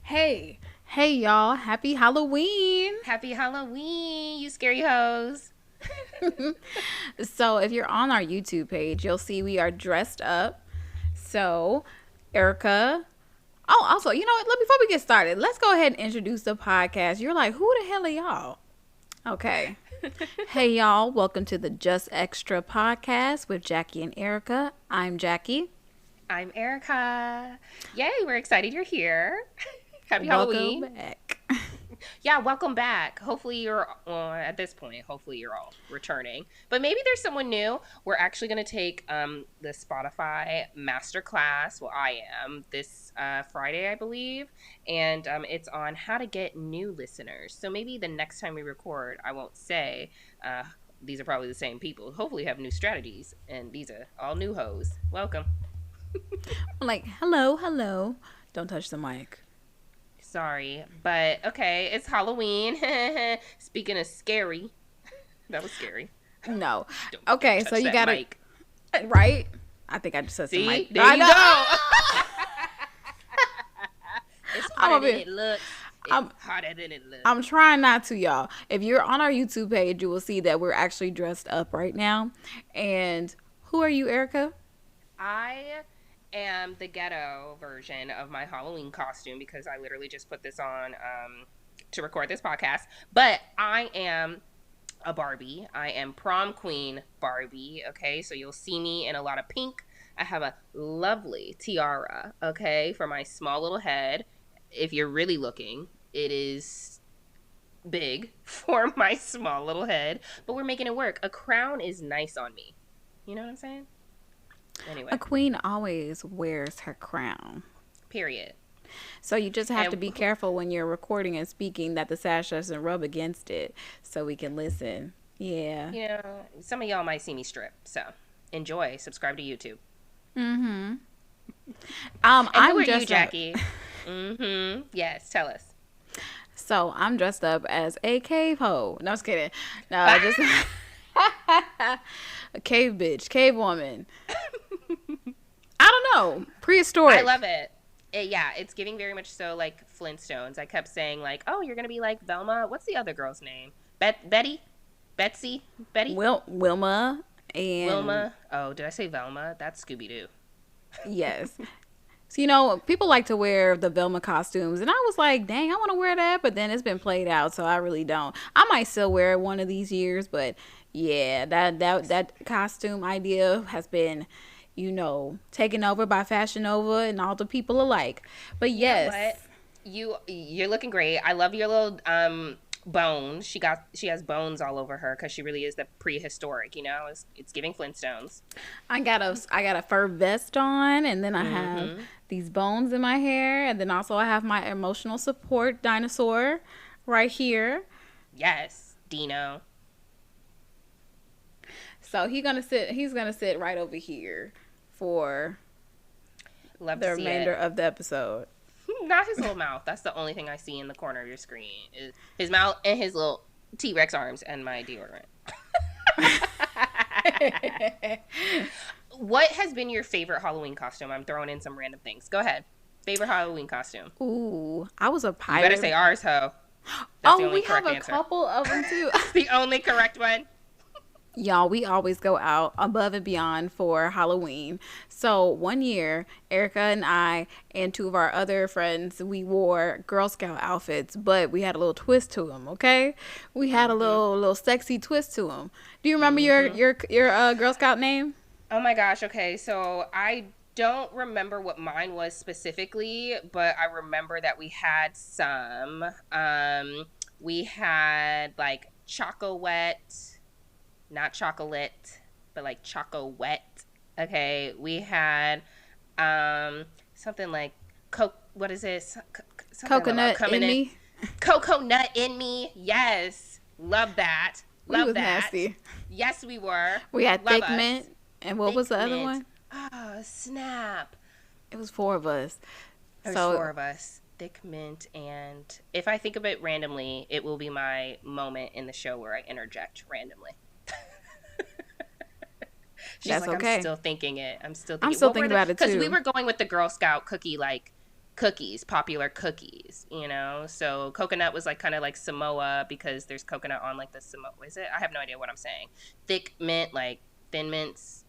Hey y'all, happy Halloween. Happy Halloween, you scary hoes. So, if you're on our YouTube page, you'll see we are dressed up. So, Erica. Oh, also, you know what? Before we get started, let's go ahead and introduce the podcast. You're like, who the hell are y'all? Okay. Hey y'all, welcome to the Just Extra podcast with Jackie and Erica. I'm Jackie. I'm Erica. Yay, we're excited you're here. Happy Welcome Halloween. back. Yeah, welcome back. Hopefully you're, at this point, hopefully you're all returning. But maybe there's someone new. We're actually going to take the Spotify masterclass, well, I am, this Friday, I believe. And it's on how to get new listeners. So maybe the next time we record, I won't say these are probably the same people. Hopefully you have new strategies. And these are all new hoes. Welcome. I'm like, hello. Don't touch the mic. Sorry, but okay, it's Halloween. Speaking of scary, that was scary. No. Don't Okay, touch so you that gotta, mic. right? I think I just said See, some mic. there I you know. go. It's I'm harder a than bit- it looks. I'm- It's harder than it looks. I'm trying not to, y'all. If you're on our YouTube page, you will see that we're actually dressed up right now. And who are you, Erica? I am the ghetto version of my Halloween costume because I literally just put this on to record this podcast. But I am a Barbie. I am prom queen Barbie. Okay, so you'll see me in a lot of pink. I have a lovely tiara, okay, for my small little head. If you're really looking, it is big for my small little head, but we're making it work. A crown is nice on me. You know what I'm saying? Anyway, A queen always wears her crown. period. So you just have And to be careful when you're recording and speaking that the sash doesn't rub against it so we can listen. Yeah. you know, some of y'all might see me strip, so enjoy. Subscribe to YouTube. Mm-hmm. And I'm who are you, dressed up. Jackie? Mm-hmm. Yes, tell us. So I'm dressed up as a cave hoe. No, I was kidding. No, I just a cave bitch, cave woman. I don't know. Prehistoric. I love it. Yeah, it's giving very much so like Flintstones. I kept saying like, oh, you're gonna be like Velma. What's the other girl's name? Betty? Betsy? Betty? Wilma and Wilma? Oh, did I say Velma? That's Scooby-Doo. yes. So, you know, people like to wear the Velma costumes, and I was like, dang, I want to wear that, but then it's been played out, so I really don't. I might still wear it one of these years, but yeah, that costume idea has been, you know, taken over by Fashion Nova and all the people alike. But yes, What? You're looking great. I love your little bones. She has bones all over her because she really is the prehistoric. You know, it's giving Flintstones. I got a fur vest on, and then I have these bones in my hair, and then also I have my emotional support dinosaur right here. Yes, Dino. So he's gonna sit right over here for Love the to see remainder it. of the episode. Not his little mouth. That's the only thing I see in the corner of your screen. Is his mouth and his little T-Rex arms and my deodorant. What has been your favorite Halloween costume? I'm throwing in some random things. Go ahead. Favorite Halloween costume. Ooh, I was a You pirate. better say ours, ho. That's the Oh, only we have correct a answer. couple of them too. The only correct one. Y'all, we always go out above and beyond for Halloween. So one year, Erica and I and two of our other friends, we wore Girl Scout outfits, but we had a little twist to them. Okay, we had a little sexy twist to them. Do you remember your Girl Scout name? Oh my gosh. Okay, so I don't remember what mine was specifically, but I remember that we had some. We had like Choco Wet. Not chocolate, but like Choco Wet. Okay, we had something like what is this? Something Coconut about in me. Cocoa nut in me. Yes, love that. We Love was that. nasty. Yes, we were. We had Love thick us. mint, and what was the Thick other mint. one? Oh, snap. It was four of us. There's four of us. Thick mint, and if I think of it randomly, it will be my moment in the show where I interject randomly. She's That's like, okay. I'm still thinking it. I'm still thinking, I'm still thinking about it Because we too. were going with the Girl Scout cookie, like, cookies, popular cookies, So coconut was like kind of like Samoa because there's coconut on like the Samoa. Is it? I have no idea what I'm saying. Thick mint, like Thin Mints,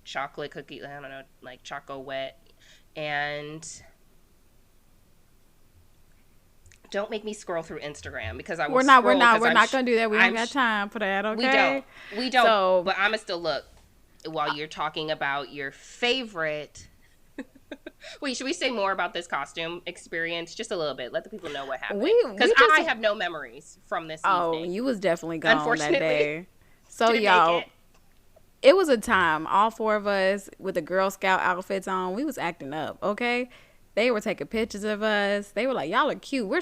chocolate cookie. I don't know, like Choco Wet. And don't make me scroll through Instagram because I will. We're not gonna do that. We don't got time for that. Okay. We don't. So, but I'm gonna still look while you're talking about your favorite. Wait, should we say more about this costume experience? Just a little bit. Let the people know what happened. Because I have no memories from this evening. Oh, you was definitely gone that day. So, y'all, it was a time. All four of us with the Girl Scout outfits on, we was acting up, okay? They were taking pictures of us. They were like, y'all are cute. We're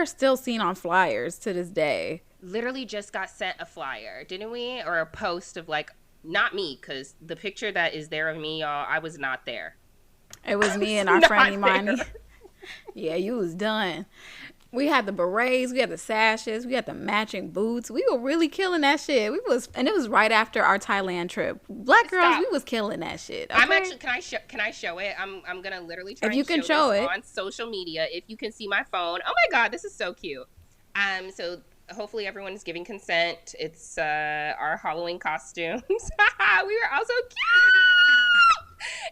still seen on flyers to this day. Literally just got sent a flyer, didn't we? Or a post of like, not me, because the picture that is there of me, y'all, I was not there. It was me and our friend Imani. Yeah, you was done. We had the berets, we had the sashes, we had the matching boots. We were really killing that shit. And it was right after our Thailand trip. Black girls, we was killing that shit. Okay? I'm actually. Can I show it? I'm gonna literally try. If you can show it on social media, if you can see my phone. Oh my god, this is so cute. So hopefully everyone is giving consent. It's our Halloween costumes. We were all so cute.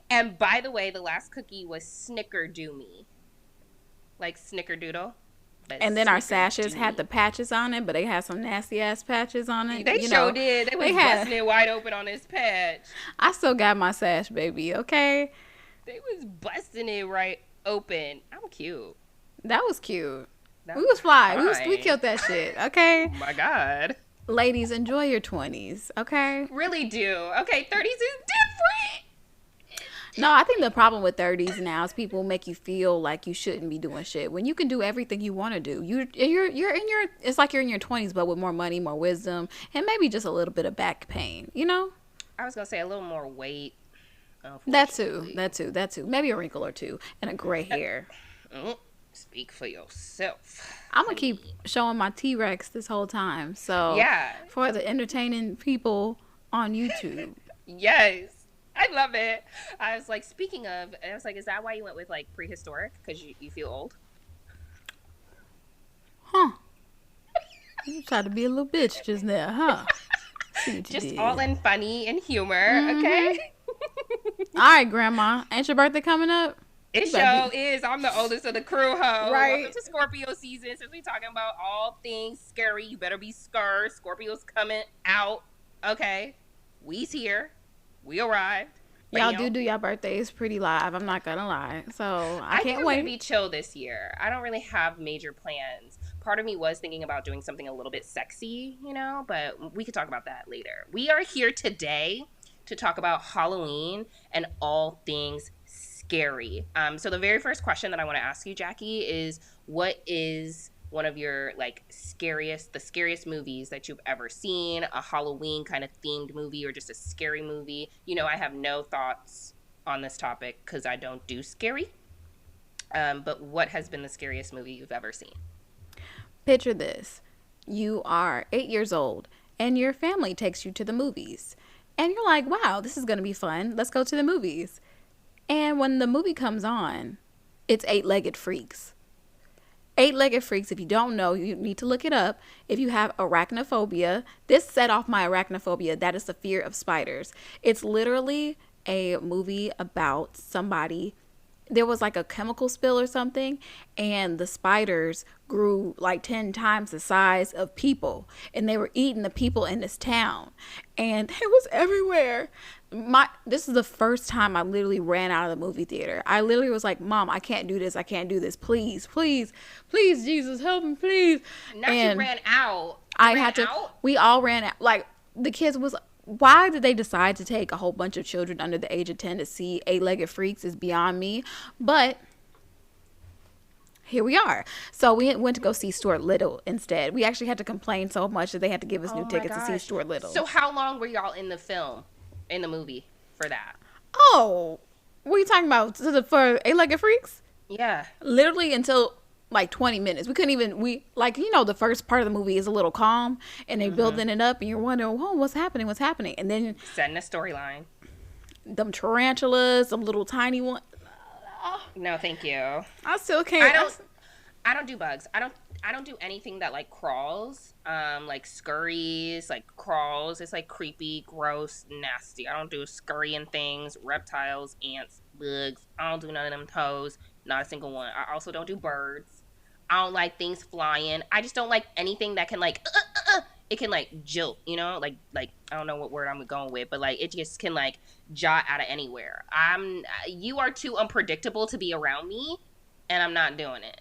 And by the way, the last cookie was Snickerdoomy, like Snickerdoodle. And then our sashes had the patches on it, but they had some nasty ass patches on it. They sure did. They was busting it wide open on this patch. I still got my sash, baby. Okay. They was busting it right open. I'm cute. That was cute. We was fly. We killed that shit. Okay. Oh my god. Ladies, enjoy your 20s. Okay. Really do. Okay, 30s is different. No, I think the problem with 30s now is people make you feel like you shouldn't be doing shit when you can do everything you want to do. It's like you're in your 20s, but with more money, more wisdom, and maybe just a little bit of back pain. I was gonna say a little more weight. That too. Maybe a wrinkle or two and a gray hair. Speak for yourself. I'm gonna keep showing my T-Rex this whole time. So yeah, for the entertaining people on YouTube. Yes. I love it. I was like, speaking of, I was like, is that why you went with like prehistoric? Because you feel old? Huh. You tried to be a little bitch just now, huh? Just all in funny and humor, okay? All right, Grandma. Ain't your birthday coming up? It sure is. I'm the oldest of the crew, ho. Right. Welcome to Scorpio season. Since we're talking about all things scary, you better be scared. Scorpio's coming out. Okay. We's here. We arrived. Y'all do y'all birthdays pretty live. I'm not gonna lie. So I can't wait. I'm gonna be chill this year. I don't really have major plans. Part of me was thinking about doing something a little bit sexy, but we could talk about that later. We are here today to talk about Halloween and all things scary. So the very first question that I want to ask you, Jackie, is what is one of your the scariest movies that you've ever seen, a Halloween kind of themed movie or just a scary movie? I have no thoughts on this topic because I don't do scary. But what has been the scariest movie you've ever seen? Picture this. You are 8 years old and your family takes you to the movies. And you're like, wow, this is going to be fun. Let's go to the movies. And when the movie comes on, it's Eight-Legged Freaks. Eight-Legged Freaks, if you don't know, you need to look it up. If you have arachnophobia, this set off my arachnophobia. That is the fear of spiders. It's literally a movie about somebody. There was like a chemical spill or something, and the spiders grew like 10 times the size of people, and they were eating the people in this town, and it was everywhere. This is the first time I literally ran out of the movie theater. I literally was like, Mom, I can't do this. I can't do this. Please, please, please, Jesus, help me, please. Not you ran out. We all ran out. Like, the kids was, why did they decide to take a whole bunch of children under the age of 10 to see Eight-Legged Freaks is beyond me. But here we are. So we went to go see Stuart Little instead. We actually had to complain so much that they had to give us new tickets to see Stuart Little. So how long were y'all in the movie for that? Oh, what are you talking about? For Eight-Legged Freaks? Yeah. Literally until like 20 minutes. We couldn't even, the first part of the movie is a little calm and they building it up and you're wondering, whoa, what's happening? And then setting a storyline. Them tarantulas, some little tiny one. No, thank you. I still I can't. don't. I don't do bugs. I don't do anything that like crawls. Like scurries, like crawls. It's like creepy, gross, nasty. I don't do scurrying things, reptiles, ants, bugs. I don't do none of them toes. Not a single one. I also don't do birds. I don't like things flying. I just don't like anything that can like it can like jilt, you know, like I don't know what word I'm going with, but like it just can like jot out of anywhere. You are too unpredictable to be around me, and I'm not doing it.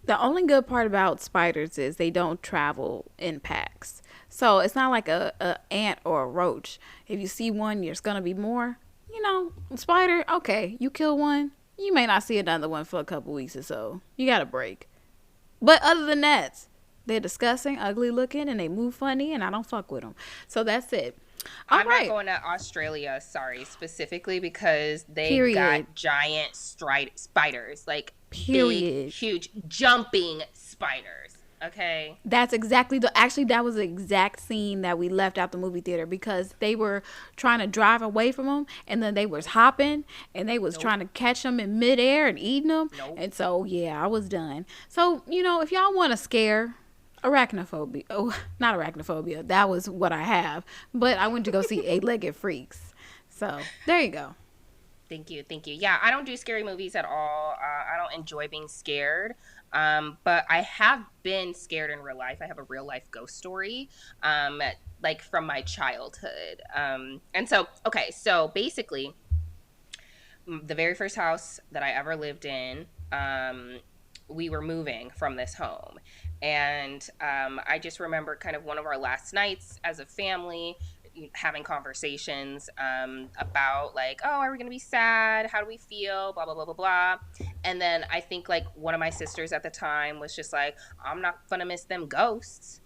The only good part about spiders is they don't travel in packs. So it's not like a ant or a roach. If you see one, there's gonna be more. You know, spider. Okay, you kill one, you may not see another one for a couple weeks or so. You got a break. But other than that, they're disgusting, ugly looking, and they move funny, and I don't fuck with them. So that's it. All I'm not right. going to Australia, sorry, specifically because they Period. got giant spiders, like big, Period. huge, jumping spiders. Okay. That's exactly the actually that was the exact scene that we left out the movie theater because they were trying to drive away from them and then they was hopping and they was Nope. trying to catch them in midair and eating them Nope. and so yeah I was done. So if y'all want to scare arachnophobia, oh not arachnophobia, that was what I have, but I went to go see Eight-Legged Freaks. So there you go. Thank you. Thank you. Yeah, I don't do scary movies at all. I don't enjoy being scared. But I have been scared in real life. I have a real life ghost story, like from my childhood. And so, okay, so basically, the very first house that I ever lived in, we were moving from this home. And I just remember kind of one of our last nights as a family having conversations about like, oh, are we going to be sad? How do we feel? Blah, blah, blah, blah, blah. And then I think like one of my sisters at the time was just like, I'm not going to miss them ghosts.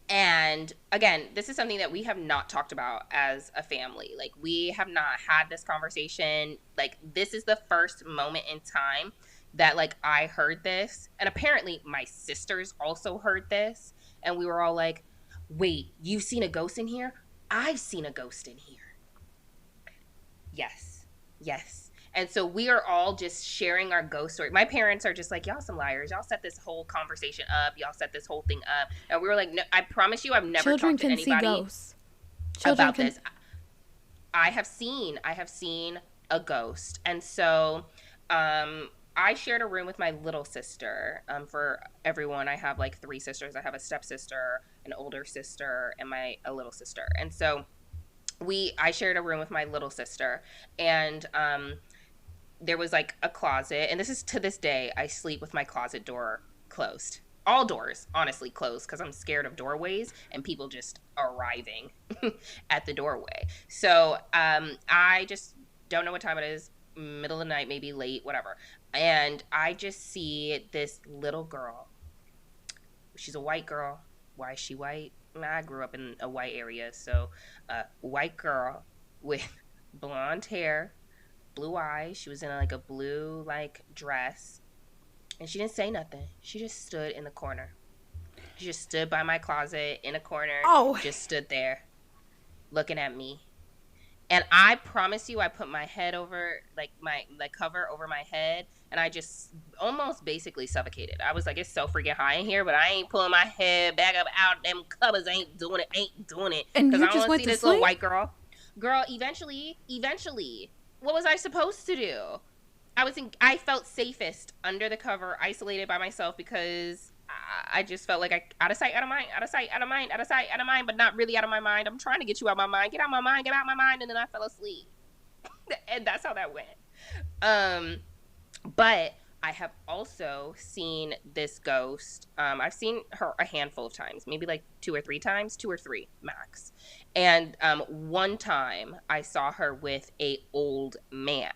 And again, this is something that we have not talked about as a family. Like, we have not had this conversation. Like, this is the first moment in time that, like, I heard this. And apparently, my sisters also heard this. And we were all like, wait, you've seen a ghost in here? I've seen a ghost in here. Yes. Yes. And so we are all just sharing our ghost story. My parents are just like, y'all some liars. Y'all set this whole conversation up. Y'all set this whole thing up. And we were like, no, I promise you I've never Children talked to can see anybody ghosts. Children about can. this. I have seen a ghost. And so I shared a room with my little sister. For everyone, I have like three sisters. I have a stepsister, an older sister, and a little sister. And so I shared a room with my little sister, and there was like a closet, and this is to this day, I sleep with my closet door closed. All doors, honestly, closed because I'm scared of doorways and people just arriving at the doorway. So I just don't know what time it is, middle of the night, maybe late, whatever. And I just see this little girl. She's a white girl. Why is she white? I grew up in a white area, so white girl with blonde hair, blue eyes. She was in like a blue like dress, and she didn't say nothing. She just stood in the corner. She just stood by my closet in a corner. Oh, Just stood there, looking at me. And I promise you, I put my head over like cover over my head, and I just almost basically suffocated. I was like, it's so freaking high in here, but I ain't pulling my head back up out them covers. Ain't doing it, and because you I don't just want to went see to this little sleep? white girl. Girl, eventually, what was I supposed to do? I felt safest under the cover, isolated by myself, because I just felt like out of sight, out of mind, out of sight, out of mind, out of sight, out of mind, but not really out of my mind. I'm trying to get you out of my mind. Get out of my mind, get out of my mind, and then I fell asleep. And that's how that went. Um, but I have also seen this ghost. I've seen her a handful of times, maybe like two or three times, two or three max. And one time I saw her with a old man.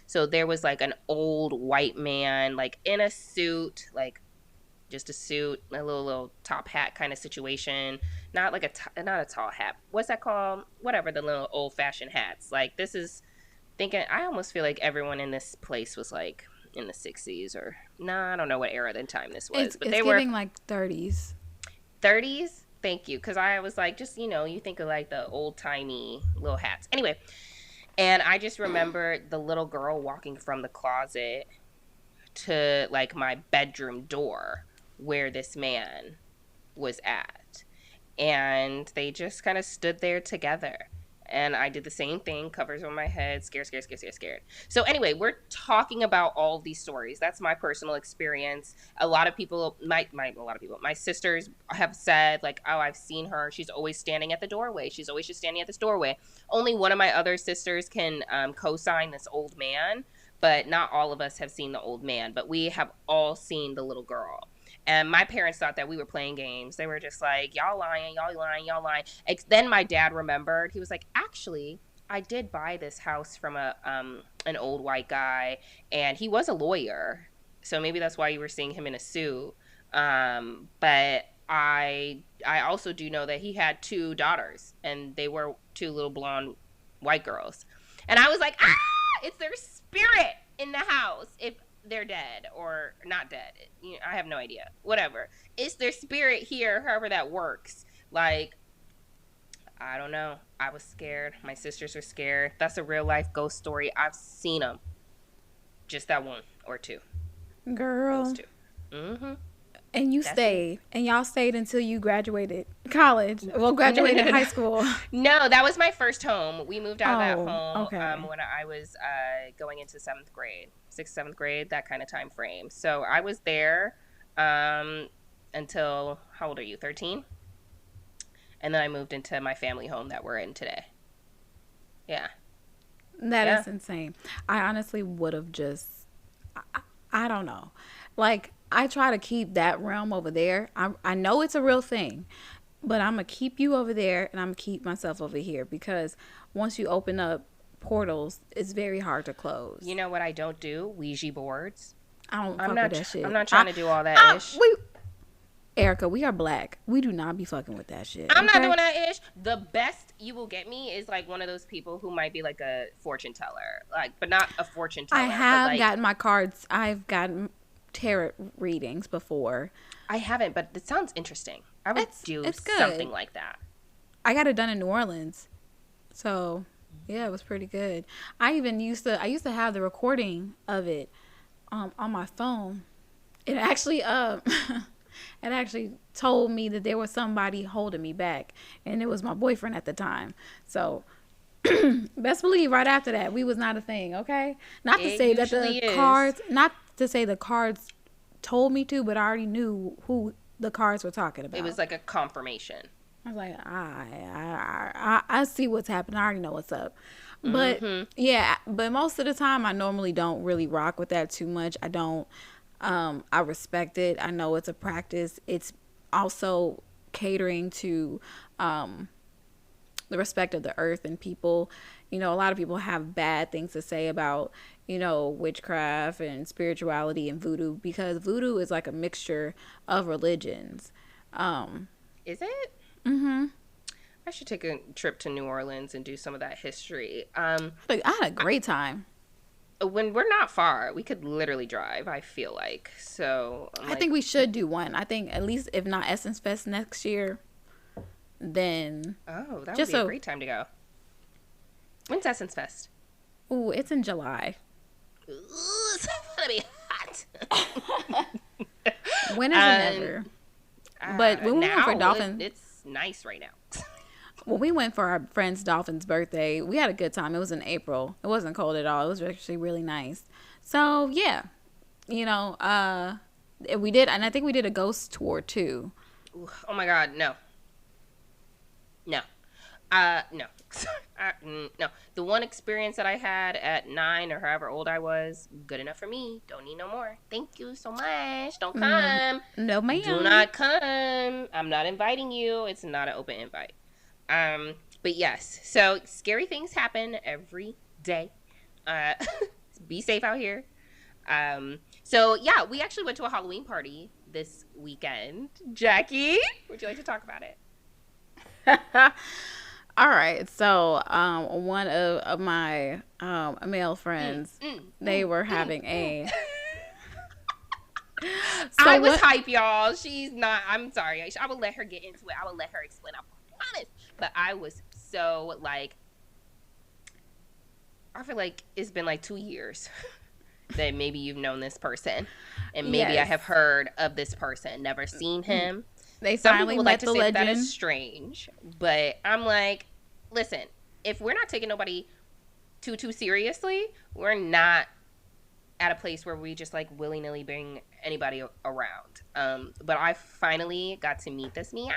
So there was like an old white man, like in a suit, like just a suit, a little top hat kind of situation. Not like not a tall hat. What's that called? Whatever, the little old fashioned hats. Like, this is thinking. I almost feel like everyone in this place was like in the 60s, or I don't know what era in time this was, It's but it's they were giving like 30s. 30s. Thank you. Because I was like, just, you think of like the old timey little hats. Anyway, and I just remember the little girl walking from the closet to like my bedroom door where this man was at. And they just kind of stood there together. And I did the same thing, covers on my head, scared, scared, scared, scared, scared. So anyway, we're talking about all these stories. That's my personal experience. A lot of people, my sisters have said like, oh, I've seen her. She's always standing at the doorway. She's always just standing at this doorway. Only one of my other sisters can co-sign this old man, but not all of us have seen the old man. But we have all seen the little girl. And my parents thought that we were playing games. They were just like, y'all lying, y'all lying, y'all lying. Then my dad remembered. He was like, actually, I did buy this house from an old white guy, and he was a lawyer. So maybe that's why you were seeing him in a suit. But I also do know that he had 2 daughters, and they were 2 little blonde white girls. And I was like, it's their spirit in the house. If they're dead or not dead, I have no idea, whatever, it's their spirit here, however that works. Like, I don't know, I was scared, my sisters were scared. That's a real life ghost story. I've seen them, just that 1 or 2 Girl. Those 2. Mm-hmm. And y'all stayed until you graduated college. Well, graduated high school. No, that was my first home. We moved out of that home okay. When I was going into 7th grade, 6th, 7th grade, that kind of time frame. So I was there until, how old are you, 13? And then I moved into my family home that we're in today. Yeah. That is insane. I honestly would have just, I don't know. Like, I try to keep that realm over there. I know it's a real thing, but I'm going to keep you over there and I'm going to keep myself over here, because once you open up portals, it's very hard to close. You know what I don't do? Ouija boards. I'm not with that shit. I'm not trying to do all that ish. Erica, we are Black. We do not be fucking with that shit. I'm not doing that ish. The best you will get me is like one of those people who might be like a fortune teller, like, but not a fortune teller. I have gotten my cards. I've gotten tarot readings before. I haven't, but it sounds interesting. I would do something like that. I got it done in New Orleans, so yeah, it was pretty good. I used to have the recording of it on my phone. It actually it actually told me that there was somebody holding me back, and it was my boyfriend at the time. So best believe right after that we was not a thing. Okay, not to say that the cards told me to, but I already knew who the cards were talking about. It was like a confirmation. I was like, I see what's happening. I already know what's up. But yeah, but most of the time I normally don't really rock with that too much. I don't. I respect it. I know it's a practice. It's also catering to the respect of the earth and people. You know, a lot of people have bad things to say about, witchcraft and spirituality and voodoo, because voodoo is like a mixture of religions. Is it? Mm-hmm. I should take a trip to New Orleans and do some of that history. I had a great time. When we're not far, we could literally drive, I feel like. So I think we should do one. I think at least, if not Essence Fest next year, then that would be a great time to go. When's Essence Fest? Ooh, it's in July. Ooh, it's gonna be hot. When is it ever? But when we went for Dolphin, it's nice right now. When we went for our friend's Dolphin's birthday, we had a good time. It was in April. It wasn't cold at all. It was actually really nice. So yeah, we did, and I think we did a ghost tour too. Oh my God, no. No. The one experience that I had at 9 or however old I was, good enough for me. Don't need no more. Thank you so much. Don't come. No, ma'am. Do not come. I'm not inviting you. It's not an open invite. But yes, so scary things happen every day. Be safe out here. So yeah, we actually went to a Halloween party this weekend. Jackie, would you like to talk about it? All right. So, one of my male friends, they were having So I was what? hype, y'all. She's not. I'm sorry. I will let her get into it. I will let her explain. I promise. But I was so like, I feel like it's been like 2 years that maybe you've known this person, and maybe I Yes. have heard of this person, never seen him. They Some people finally would like met to the say that that is legend. strange, but I'm like, listen, if we're not taking nobody too seriously, we're not at a place where we just like willy nilly bring anybody around. But I finally got to meet this man.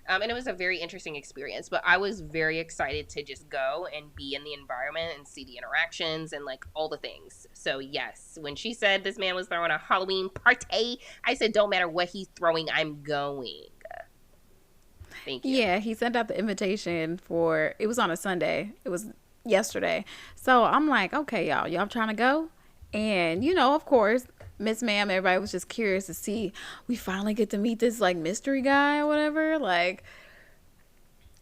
And it was a very interesting experience, but I was very excited to just go and be in the environment and see the interactions and like all the things. So, yes, when she said this man was throwing a Halloween party, I said, don't matter what he's throwing, I'm going. Thank you. Yeah, he sent out the invitation for it was on a Sunday. It was yesterday. So I'm like, okay, y'all trying to go? And of course, Miss Ma'am, everybody was just curious to see we finally get to meet this like mystery guy or whatever. Like,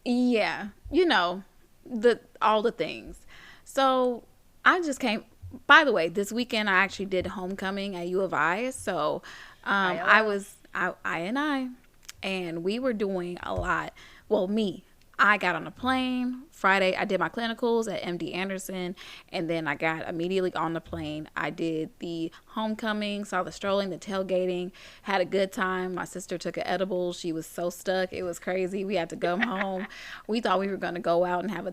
yeah, the all the things. So I just came. By the way, this weekend I actually did homecoming at U of I. So I ILL. was and we were doing a lot. Well, me. I got on a plane Friday. I did my clinicals at MD Anderson, and then I got immediately on the plane. I did the homecoming, saw the strolling, the tailgating, had a good time. My sister took an edible. She was so stuck. It was crazy. We had to come home. We thought we were going to go out and have a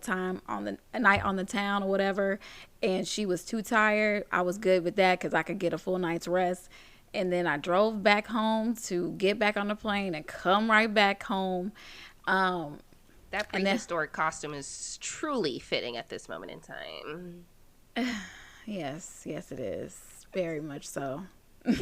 night on the town or whatever, and she was too tired. I was good with that because I could get a full night's rest. And then I drove back home to get back on the plane and come right back home. Um, That and then prehistoric costume is truly fitting at this moment in time. yes, it is very much so. How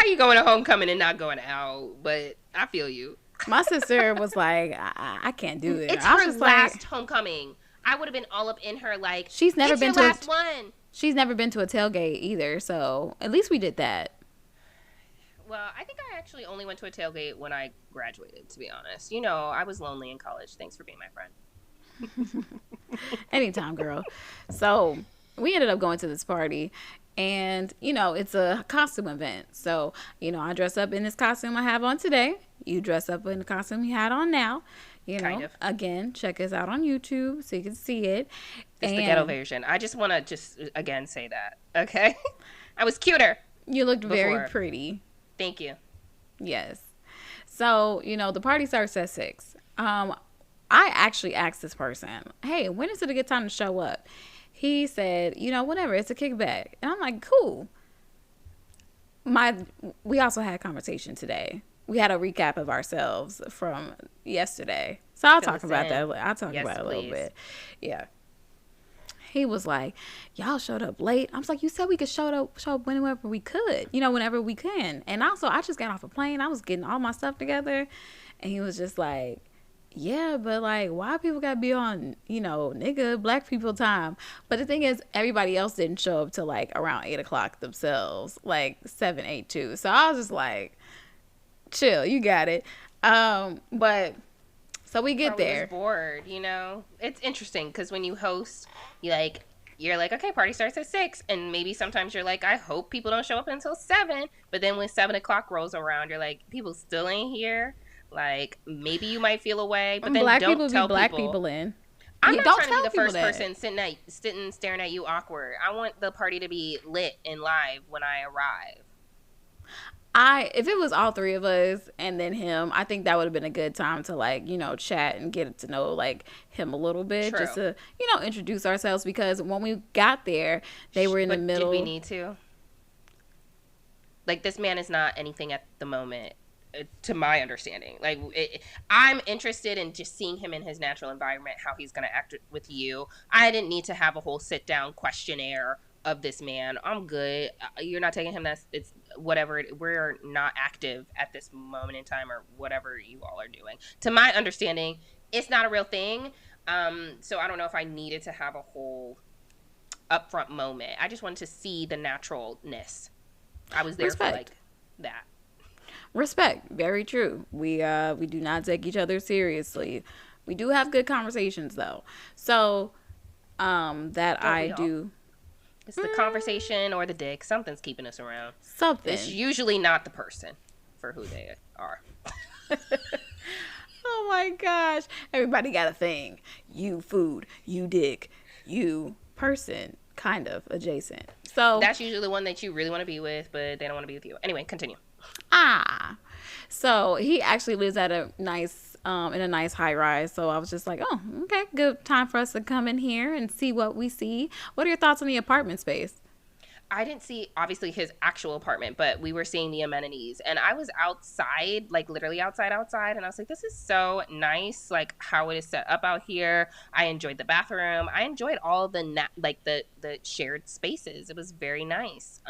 you going to homecoming and not going out? But I feel you. My sister was like, I can't do it. It's I was her just last like, homecoming. I would have been all up in her like, she's never it's your been to last one. she's never been to a tailgate either. So at least we did that. Well, I think I actually only went to a tailgate when I graduated, to be honest. You know, I was lonely in college. Thanks for being my friend. Anytime, girl. So we ended up going to this party, and it's a costume event. So I dress up in this costume I have on today. You dress up in the costume you had on now. Kind of. Again, check us out on YouTube so you can see it. It's the ghetto version. I just want to again say that, okay? I was cuter You looked before. very pretty. Thank you. Yes. So, the party starts at 6. I actually asked this person, hey, when is it a good time to show up? He said, whenever, it's a kickback. And I'm like, cool. We also had a conversation today. We had a recap of ourselves from yesterday. So I'll talk about that. I'll talk Yes, about it a little please. bit. Yeah. He was like, y'all showed up late. I was like, you said we could show up whenever we could, whenever we can. And also, I just got off a plane. I was getting all my stuff together. And he was just like, yeah, but like, why people gotta be on, nigga, black people time? But the thing is, everybody else didn't show up till like around 8 o'clock themselves, like 7, 8 too. So I was just like, chill, you got it. But so we get Probably there. was bored, It's interesting because when you host, you're like, okay, party starts at 6, and maybe sometimes you're like, I hope people don't show up until 7. But then when 7 o'clock rolls around, you're like, people still ain't here. Like maybe you might feel away, but then Black don't people tell be black people. people in. I'm Yeah, not don't trying to tell be the people first that. person sitting staring at you awkward. I want the party to be lit and live when I arrive. If it was all three of us and then him, I think that would have been a good time to like, chat and get to know like him a little bit. True. Just to, introduce ourselves, because when we got there, they were in the middle. Did we need to? Like, this man is not anything at the moment, to my understanding. Like, I'm interested in just seeing him in his natural environment, how he's going to act with you. I didn't need to have a whole sit-down questionnaire of this man. I'm good. You're not taking him. It's whatever. We're not active at this moment in time, or whatever you all are doing. To my understanding, it's not a real thing. So I don't know if I needed to have a whole upfront moment. I just wanted to see the naturalness. I was there for like that. Respect. Very true. We do not take each other seriously. We do have good conversations though. So that I do. It's the conversation or the dick. Something's keeping us around. Something. It's usually not the person for who they are. Oh my gosh. Everybody got a thing. You food, you dick, you person, kind of adjacent. So that's usually the one that you really want to be with, but they don't want to be with you. Anyway, continue. So he actually lives at a nice in a nice high rise. So I was just like, oh, okay, good time for us to come in here and see what we see. What are your thoughts on the apartment space? I didn't see, obviously, his actual apartment, but we were seeing the amenities. And I was outside, like literally outside. And I was like, this is so nice, like how it is set up out here. I enjoyed the bathroom. I enjoyed all the, the shared spaces. It was very nice.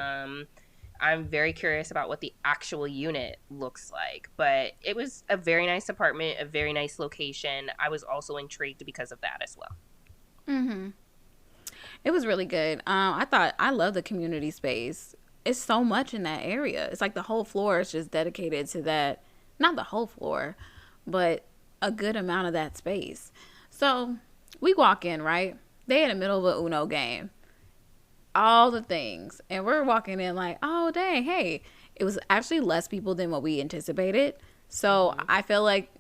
I'm very curious about what the actual unit looks like. But it was a very nice apartment, a very nice location. I was also intrigued because of that as well. Mm-hmm. It was really good. I love the community space. It's so much in that area. It's like the whole floor is just dedicated to that. Not the whole floor, but a good amount of that space. So we walk in, right? They in the middle of a Uno game. All the things. And we're walking in like, oh, dang, hey. It was actually less people than what we anticipated. So I feel like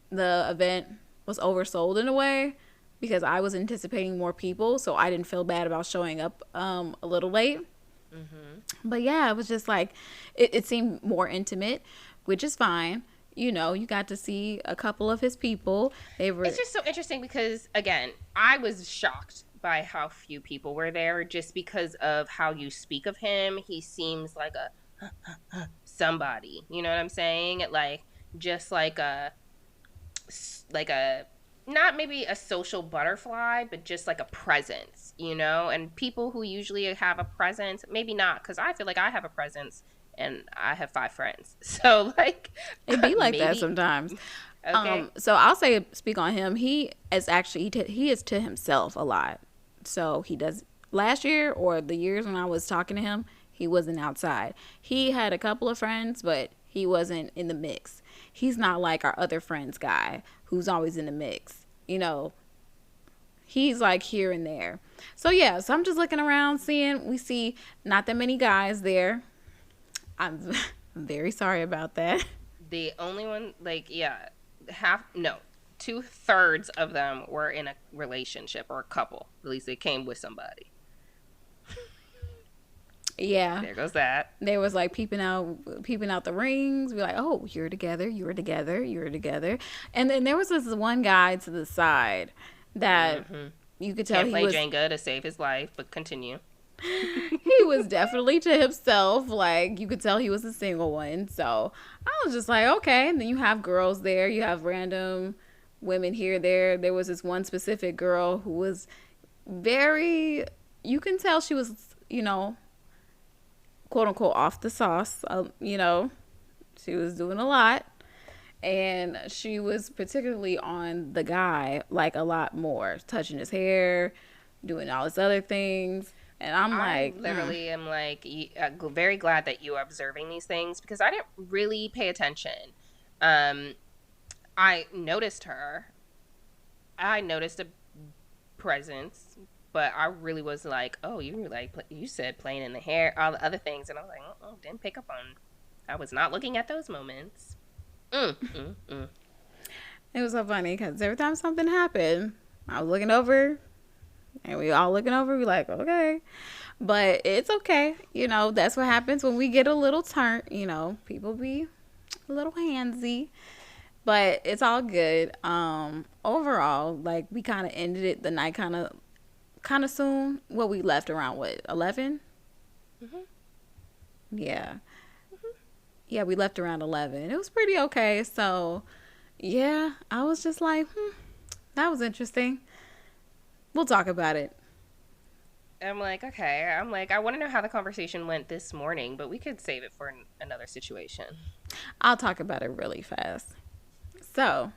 the event was oversold in a way, because I was anticipating more people, so I didn't feel bad about showing up a little late. But yeah, it was just like, it seemed more intimate, which is fine. You know, you got to see a couple of his people. It's just so interesting because, again, I was shocked by how few people were there just because of how you speak of him. He seems like a somebody, you know what I'm saying? Like, just like a not maybe a social butterfly, but just like a presence, you know? And people who usually have a presence, maybe not, because I feel like I have a presence and I have 5 friends. So, like, it be like that sometimes. Okay. So I'll speak on him. He is actually, he is to himself a lot. So he does, last year or the years when I was talking to him, he wasn't outside. He had a couple of friends, but he wasn't in the mix. He's not like our other friends guy who's always in the mix. You know, he's like here and there. So yeah, so I'm just looking around, we see not that many guys there. I'm very sorry about that. The only one, like, yeah, 2/3 of them were in a relationship or a couple. At least they came with somebody. Yeah. There goes that. They was like peeping out the rings. We're like, oh, you're together. And then there was this one guy to the side that you could tell he play Jenga to save his life, but continue. He was definitely to himself. Like, you could tell he was a single one. So I was just like, okay. And then you have girls there. You have random women here, there. There was this one specific girl who was you can tell she was, you know, quote unquote off the sauce. You know, she was doing a lot, and she was particularly on the guy like a lot more, touching his hair, doing all his other things. And I literally am like, very glad that you are observing these things, because I didn't really pay attention. I noticed her. I noticed a presence, but I really was like, oh, you said playing in the hair, all the other things. And I was like, oh, didn't pick up on. I was not looking at those moments. It was so funny because every time something happened, I was looking over, and we all looking over. We like, okay, but it's okay. You know, that's what happens when we get a little turn. You know, people be a little handsy, but it's all good. Overall, like, we kind of ended it the night kind of soon. Well, we left around 11. Yeah. Yeah, we left around 11. It was pretty okay. So, yeah, I was just like, that was interesting. We'll talk about it. I'm like, okay. I'm like, I want to know how the conversation went this morning, but we could save it for another situation. I'll talk about it really fast. So,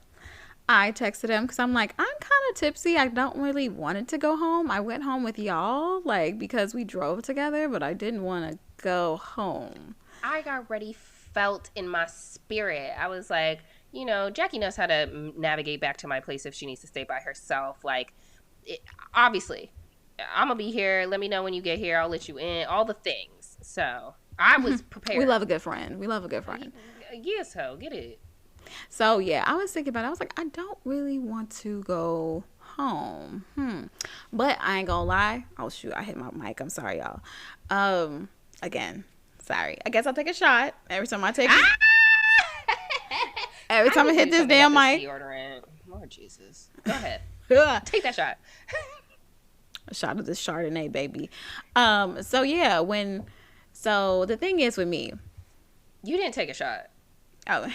I texted him because I'm like, I'm kind of tipsy. I don't really want to go home. I went home with y'all, like, because we drove together, but I didn't want to go home. I got ready, felt in my spirit. I was like, you know, Jackie knows how to navigate back to my place if she needs to stay by herself. Like, obviously, I'm gonna be here. Let me know when you get here. I'll let you in. All the things. So I was We prepared. love a good friend. We love a good friend. Yes, ho, get it. So yeah, I was thinking about it. I was like, I don't really want to go home. But I ain't gonna lie. Oh shoot, I hit my mic. I'm sorry, y'all. Again, sorry. I guess I'll take a shot every time I take it. Ah! Every time I hit this damn mic. Deodorant. Lord Jesus. Go ahead. A Take that shot. shot of this Chardonnay, baby. So yeah, so the thing is with me. You didn't take a shot. Oh,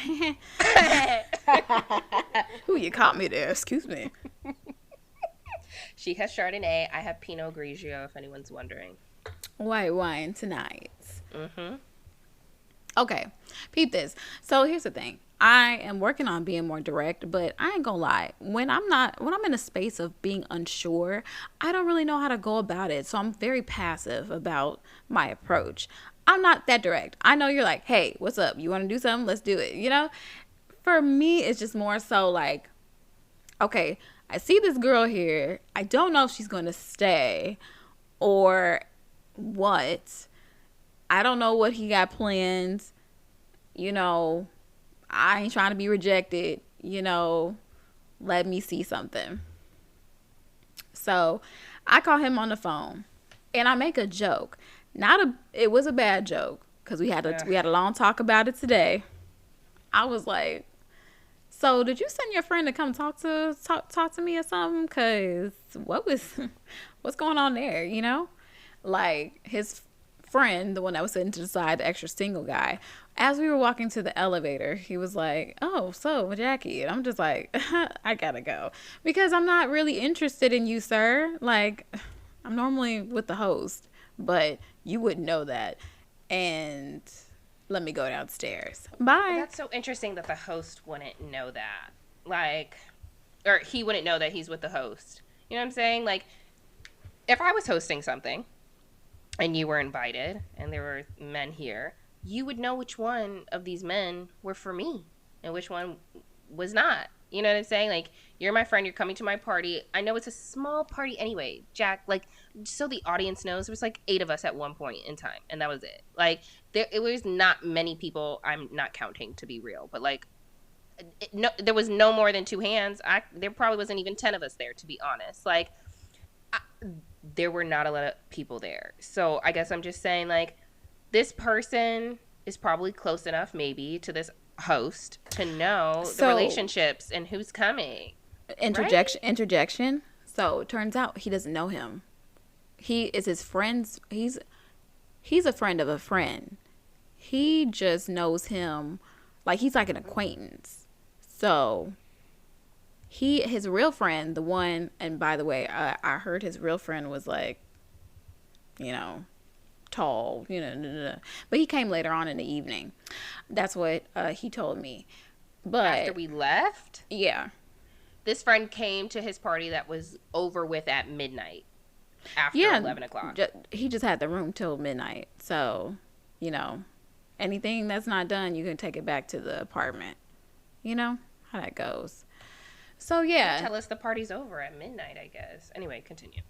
who you caught me there? Excuse me. She has Chardonnay. I have Pinot Grigio, if anyone's wondering. White wine tonight. Mm-hmm. Okay, peep this. So here's the thing. I am working on being more direct, but I ain't gonna lie. When I'm in a space of being unsure, I don't really know how to go about it. So I'm very passive about my approach. I'm not that direct. I know you're like, hey, what's up? You want to do something? Let's do it. You know, for me, it's just more so like, okay, I see this girl here. I don't know if she's going to stay or what. I don't know what he got planned. You know, I ain't trying to be rejected. You know, let me see something. So I call him on the phone and I make a joke. It was a bad joke because we had a long talk about it today. I was like, so did you send your friend to come talk to me or something? Cause what's going on there? You know, like his friend, the one that was sitting to the side, the extra single guy. As we were walking to the elevator, he was like, "Oh, so Jackie," and I'm just like, "I gotta go because I'm not really interested in you, sir. Like, I'm normally with the host, but you wouldn't know that." And let me go downstairs. Bye. That's so interesting that the host wouldn't know that. Like, or he wouldn't know that he's with the host. You know what I'm saying? Like, if I was hosting something and you were invited and there were men here, you would know which one of these men were for me and which one was not. You know what I'm saying? Like, you're my friend, you're coming to my party. I know it's a small party anyway, Jack. Like, so the audience knows, there was like 8 of us at one point in time, and that was it. Like, it was not many people. I'm not counting, to be real, but like, no, there was no more than 2 hands. There probably wasn't even 10 of us there, to be honest. Like, there were not a lot of people there. So I guess I'm just saying, like, this person is probably close enough, maybe, to this host to know the relationships and who's coming. Interjection. So it turns out he doesn't know him. He is his friend's. He's a friend of a friend. He just knows him, like he's like an acquaintance. So his real friend, the one, and by the way, I heard his real friend was like, you know, tall, you know, but he came later on in the evening. That's what he told me. But after we left, yeah, this friend came to his party that was over with at midnight. After 11 o'clock. He just had the room till midnight. So, you know, anything that's not done, you can take it back to the apartment. You know how that goes. So, yeah. Tell us the party's over at midnight, I guess. Anyway, continue.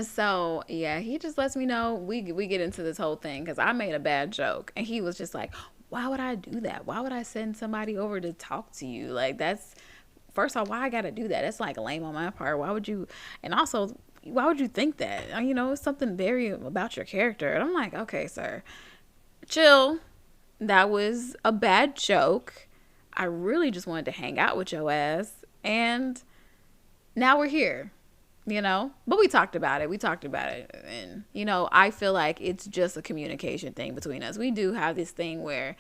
So, yeah, he just lets me know. We get into this whole thing because I made a bad joke. And he was just like, why would I do that? Why would I send somebody over to talk to you? Like, that's, first of all, why I got to do that? That's like lame on my part. Why would you? And also, why would you think that? You know, it's something very about your character. And I'm like, okay, sir, chill. That was a bad joke. I really just wanted to hang out with your ass. And now we're here, you know? But we talked about it. And, you know, I feel like it's just a communication thing between us. We do have this thing where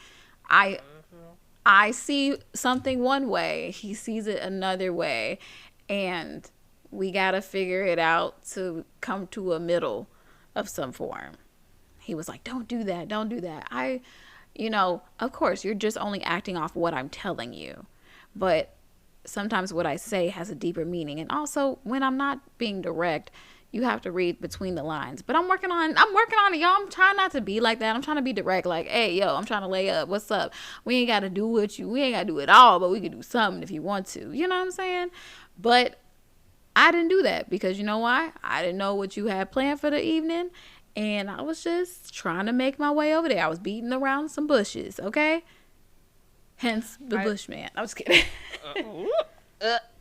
I see something one way, he sees it another way. And we got to figure it out to come to a middle of some form. He was like, don't do that. You know, of course, you're just only acting off what I'm telling you. But sometimes what I say has a deeper meaning. And also, when I'm not being direct, you have to read between the lines. But I'm working on it, y'all. I'm trying not to be like that. I'm trying to be direct. Like, hey, yo, I'm trying to lay up. What's up? We ain't got to do it all, but we can do something if you want to. You know what I'm saying? But I didn't do that because you know why? I didn't know what you had planned for the evening. And I was just trying to make my way over there. I was beating around some bushes, okay? Hence the Bushman. I was kidding.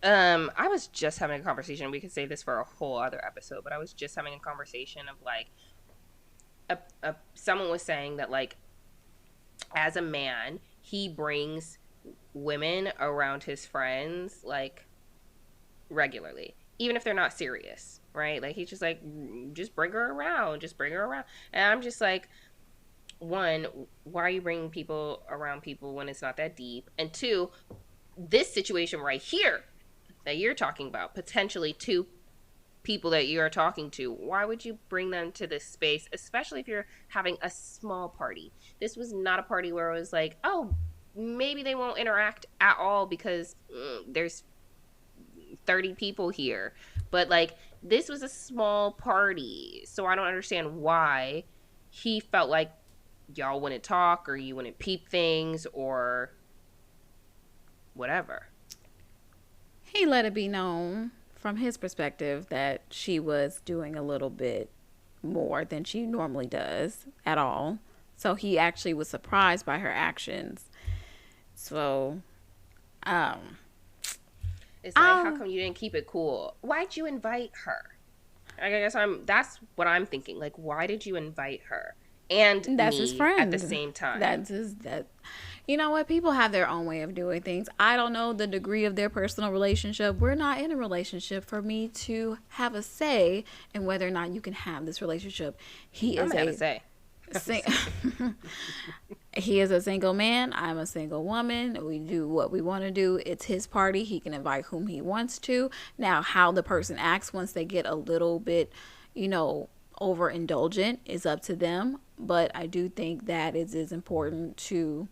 I was just having a conversation. We could say this for a whole other episode, but I was just having a conversation of like, someone was saying that like, as a man, he brings women around his friends like regularly, even if they're not serious, right? Like he's just like, just bring her around, and I'm just like, one, why are you bringing people around people when it's not that deep? And two, this situation right here that you're talking about, potentially two people that you're talking to, why would you bring them to this space, especially if you're having a small party? This was not a party where it was like, oh, maybe they won't interact at all because there's 30 people here. But like, this was a small party, so I don't understand why he felt like y'all wouldn't talk or you wouldn't peep things or whatever. He let it be known from his perspective that she was doing a little bit more than she normally does at all. So he actually was surprised by her actions. So, it's like, how come you didn't keep it cool? Why'd you invite her? I guess that's what I'm thinking. Like, why did you invite her? And that's me his friend at the same time. You know what? People have their own way of doing things. I don't know the degree of their personal relationship. We're not in a relationship for me to have a say in whether or not you can have this relationship. He is a single man. I'm a single woman. We do what we want to do. It's his party. He can invite whom he wants to. Now, how the person acts once they get a little bit, overindulgent is up to them. But I do think that it is important to,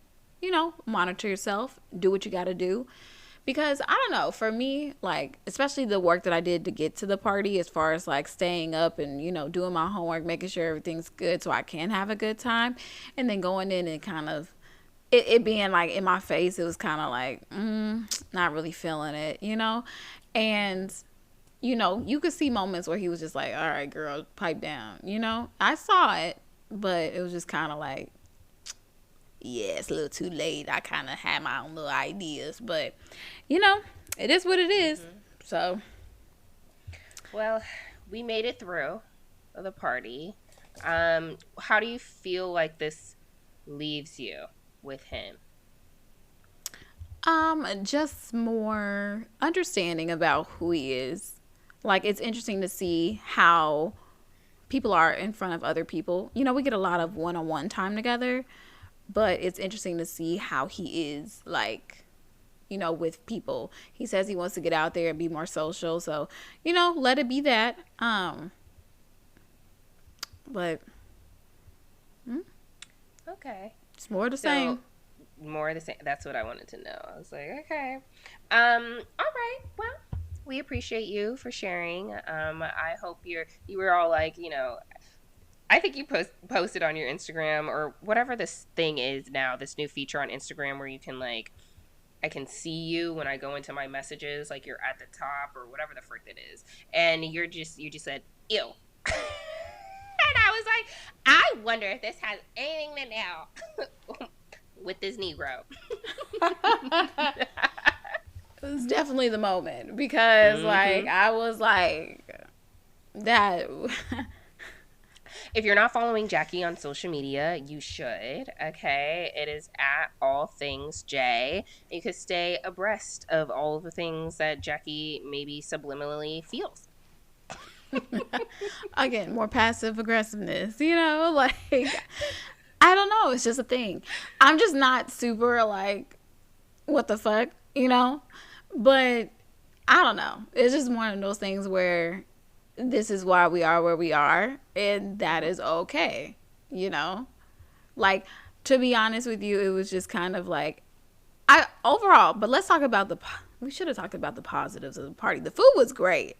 monitor yourself, do what you got to do. Because I don't know, for me, like, especially the work that I did to get to the party, as far as like staying up and, doing my homework, making sure everything's good so I can have a good time. And then going in and kind of it being like in my face, it was kind of like, not really feeling it, And, you could see moments where he was just like, all right, girl, pipe down, I saw it, but it was just kind of like, yeah, it's a little too late. I kind of had my own little ideas, but it is what it is. Mm-hmm. So, well, we made it through the party. How do you feel like this leaves you with him? Just more understanding about who he is. Like, it's interesting to see how people are in front of other people. We get a lot of one-on-one time together. But it's interesting to see how he is, like, with people. He says he wants to get out there and be more social. So, let it be that. But. Okay. It's more the same. More the same. That's what I wanted to know. I was like, okay. All right. Well, we appreciate you for sharing. I hope you were all like, I think you posted on your Instagram or whatever this thing is now, this new feature on Instagram where you can like, I can see you when I go into my messages, like you're at the top or whatever the frick it is. And you just said, ew. And I was like, I wonder if this has anything to do with this Negro. It was definitely the moment because like, I was like, that... If you're not following Jackie on social media, you should, okay? It is at All Things J. You could stay abreast of all of the things that Jackie maybe subliminally feels. Again, more passive aggressiveness, like, I don't know. It's just a thing. I'm just not super, like, what the fuck, But I don't know. It's just one of those things where this is why we are where we are, and that is okay, Like, to be honest with you, it was just kind of like, but let's talk about we should have talked about the positives of the party. The food was great.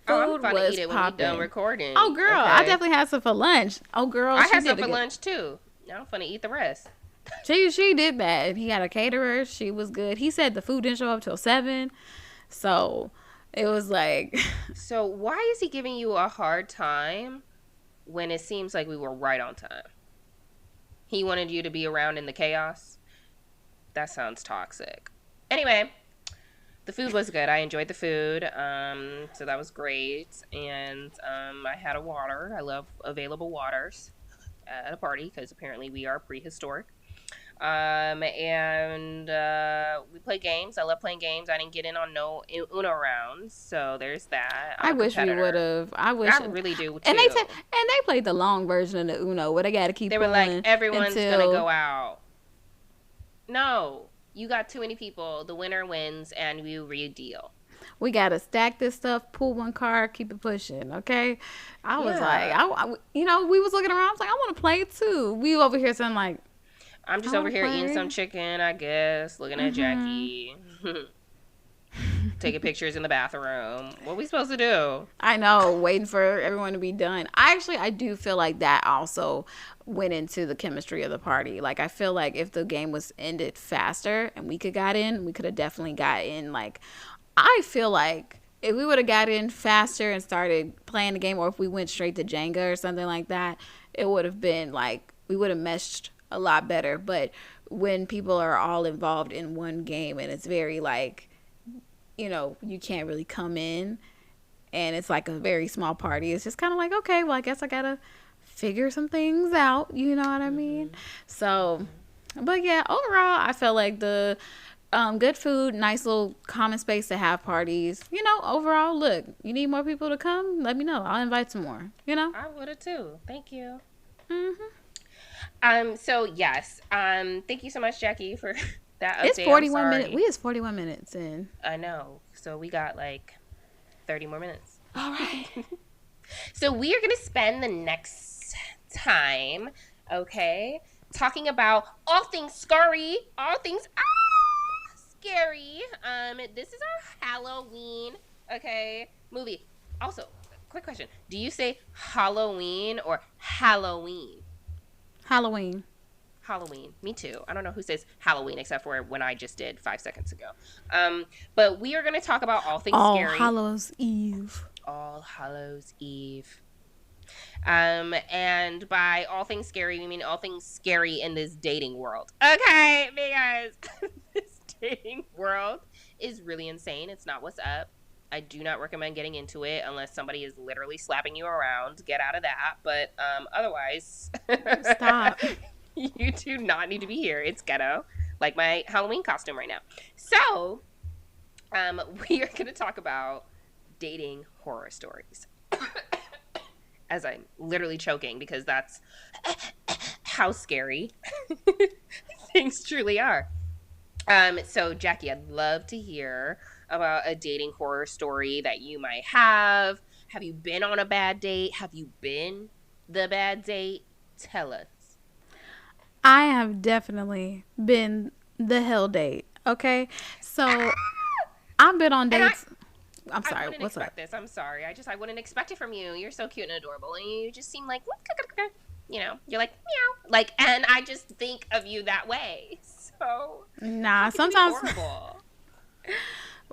I'm about to eat it when we're done recording. Oh, girl, okay. I definitely had some for lunch. Oh, girl, I had some for lunch, too. I'm finna eat the rest. She did that. He had a caterer. She was good. He said the food didn't show up till 7. So, It was like, So why is he giving you a hard time when it seems like we were right on time? He wanted you to be around in the chaos? That sounds toxic. Anyway, the food was good. I enjoyed the food. So that was great. And I had a water. I love available waters at a party because apparently we are prehistoric. And we play games. I love playing games. I didn't get in on no Uno rounds, so there's that. I I'm a wish we would competitor. have. I wish. I really do And too. they played the long version of the Uno, where they got to keep They were like, pulling everyone's gonna until go out. No, you got too many people. The winner wins, and we redeal. we got to stack this stuff, pull one card, keep it pushing. Okay, I was like, Yeah. we was looking around. I was like, I want to play too. We over here saying like, I'm just I over want to here eating play. some chicken, I guess, looking at Jackie, taking pictures in the bathroom. What we supposed to do? I know, waiting for everyone to be done. I do feel like that also went into the chemistry of the party. Like I feel like if the game was ended faster and we could got in, we could have definitely got in. Like I feel like if we would have got in faster and started playing the game, or if we went straight to Jenga or something like that, it would have been like we would have meshed a lot better. But when people are all involved in one game and it's very like, you can't really come in and it's like a very small party. It's just kind of like, okay, well, I guess I gotta figure some things out. You know what I mean? So, but yeah, overall, I felt like the good food, nice little common space to have parties. Overall, look, you need more people to come. Let me know. I'll invite some more. I would have too. Thank you. Hmm. So yes. Thank you so much, Jackie, for that update. It's I'm 41 sorry. minutes. We is 41 minutes in. I know. So we got like 30 more minutes. All right. So we are going to spend the next time, okay, talking about all things scary, all things scary. This is our Halloween, okay, movie. Also, quick question: do you say Halloween or Halloween? Halloween. Halloween. Me too. I don't know who says Halloween except for when I just did 5 seconds ago. But we are going to talk about all things All scary. Hallows Eve. All Hallows Eve. And by all things scary, we mean all things scary in this dating world. Okay, because this dating world is really insane. It's not what's up. I do not recommend getting into it unless somebody is literally slapping you around. Get out of that. But otherwise, Stop. you do not need to be here. It's ghetto, like my Halloween costume right now. So, we are going to talk about dating horror stories. As I'm literally choking because that's how scary things truly are. So Jackie, I'd love to hear about a dating horror story that you might have. Have you been on a bad date? Have you been the bad date? Tell us. I have definitely been the hell date. Okay, so I've been on dates. I'm I sorry. wouldn't What's expect up? this. I'm sorry. I wouldn't expect it from you. You're so cute and adorable, and you just seem like, you're like meow, like, and I just think of you that way. So Nah, it can be sometimes. horrible.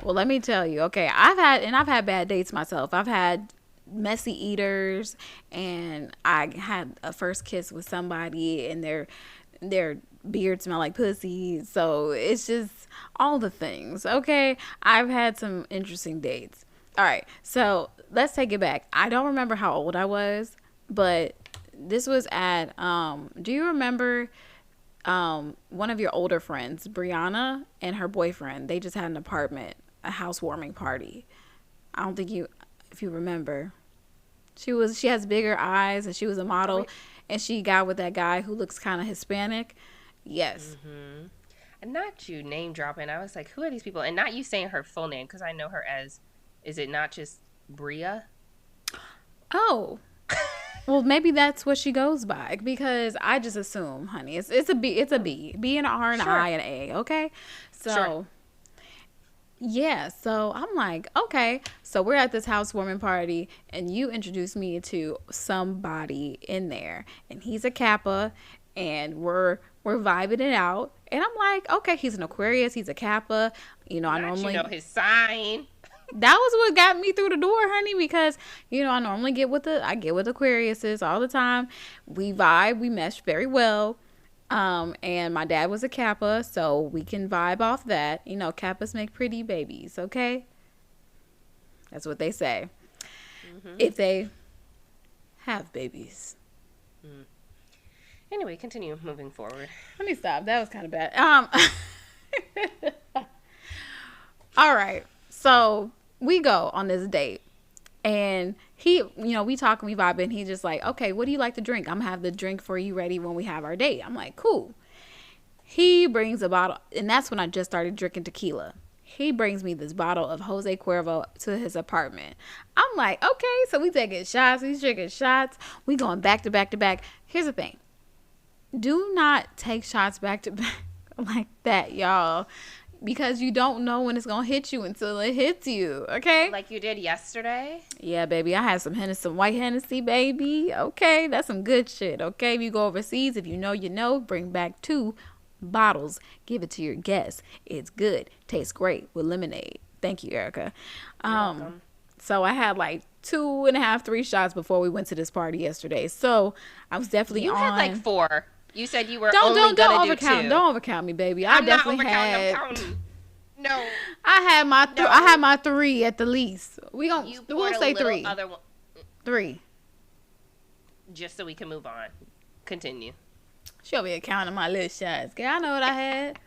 Well, let me tell you. Okay, I've had bad dates myself. I've had messy eaters, and I had a first kiss with somebody, and their beard smell like pussy. So it's just all the things. Okay, I've had some interesting dates. All right, so let's take it back. I don't remember how old I was, but this was at. Do you remember? One of your older friends, Brianna, and her boyfriend, they just had an apartment, a housewarming party. I don't think if you remember, she has bigger eyes, and she was a model, and she got with that guy who looks kind of Hispanic. Yes. Mm-hmm. And not you name dropping. I was like, who are these people? And not you saying her full name because I know her as. Is it not just Bria? Oh. Well, maybe that's what she goes by, because I just assume, honey, it's a B, B and an R and an Sure. I and an A, okay? So, Sure. yeah, so I'm like, okay, so we're at this housewarming party, and you introduced me to somebody in there, and he's a Kappa, and we're vibing it out, and I'm like, okay, he's an Aquarius, he's a Kappa, I Not normally his sign. That was what got me through the door, honey, because I normally get with Aquariuses all the time. We vibe, we mesh very well. And my dad was a Kappa, so we can vibe off that. Kappas make pretty babies, okay? That's what they say. Mm-hmm. If they have babies. Mm. Anyway, continue moving forward. Let me stop. That was kind of bad. All right. So we go on this date. And he, we talk and we vibe, and he's just like, okay, what do you like to drink? I'm going to have the drink for you ready when we have our date. I'm like, cool. He brings a bottle, and that's when I just started drinking tequila. He brings me this bottle of Jose Cuervo to his apartment. I'm like, okay, so we taking shots. He's drinking shots. We going back to back to back. Here's the thing. Do not take shots back to back like that, y'all. Because you don't know when it's going to hit you until it hits you, okay? Like you did yesterday? Yeah, baby. I had some white Hennessy, baby. Okay, that's some good shit, okay? If you go overseas, if you know, bring back 2 bottles. Give it to your guests. It's good. Tastes great with lemonade. Thank you, Erica. You're welcome. So I had like 2.5, 3 shots before we went to this party yesterday. So I was definitely You had like 4. You said you were don't gonna do 2. Don't overcount me, baby. I'm definitely not had. I'm counting. No. I had my 3 at the least. We'll say 3. Other one. 3. Just so we can move on. Continue. She'll be counting my little shots. Girl, I know what I had.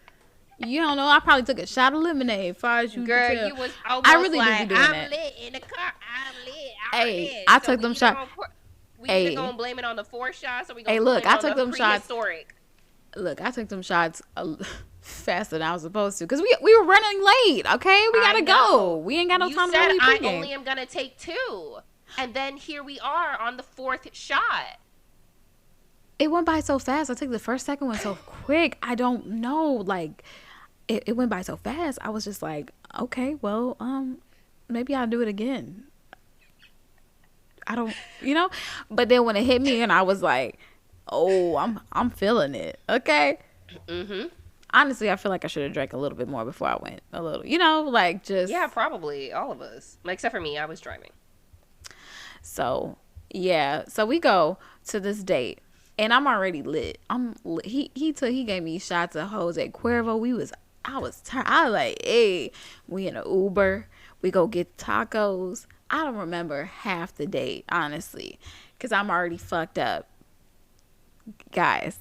You don't know. I probably took a shot of lemonade. Far as you Girl, can tell. You was almost I really like, do be doing I'm that. lit in the car. I'm lit. Hey, I took them shots. We either gonna blame it on the 4 shots, or we gonna look, blame I took them shots. Prehistoric. Look, I took them shots faster than I was supposed to because we were running late. Okay, we gotta go. We ain't got no time to really pregame. I only am gonna take 2, and then here we are on the 4th shot. It went by so fast. I took the first, second one so quick. I don't know. Like, it went by so fast. I was just like, okay, well, maybe I'll do it again. I don't, But then when it hit me, and I was like, oh, I'm feeling it. Okay. Mhm. Honestly, I feel like I should have drank a little bit more before I went. A little, like just. Yeah, probably all of us, except for me. I was driving. So yeah, so we go to this date. And I'm already lit. He gave me shots of Jose Cuervo. I was tired. I was like, hey, we in an Uber. We go get tacos. I don't remember half the date, honestly, because I'm already fucked up. Guys,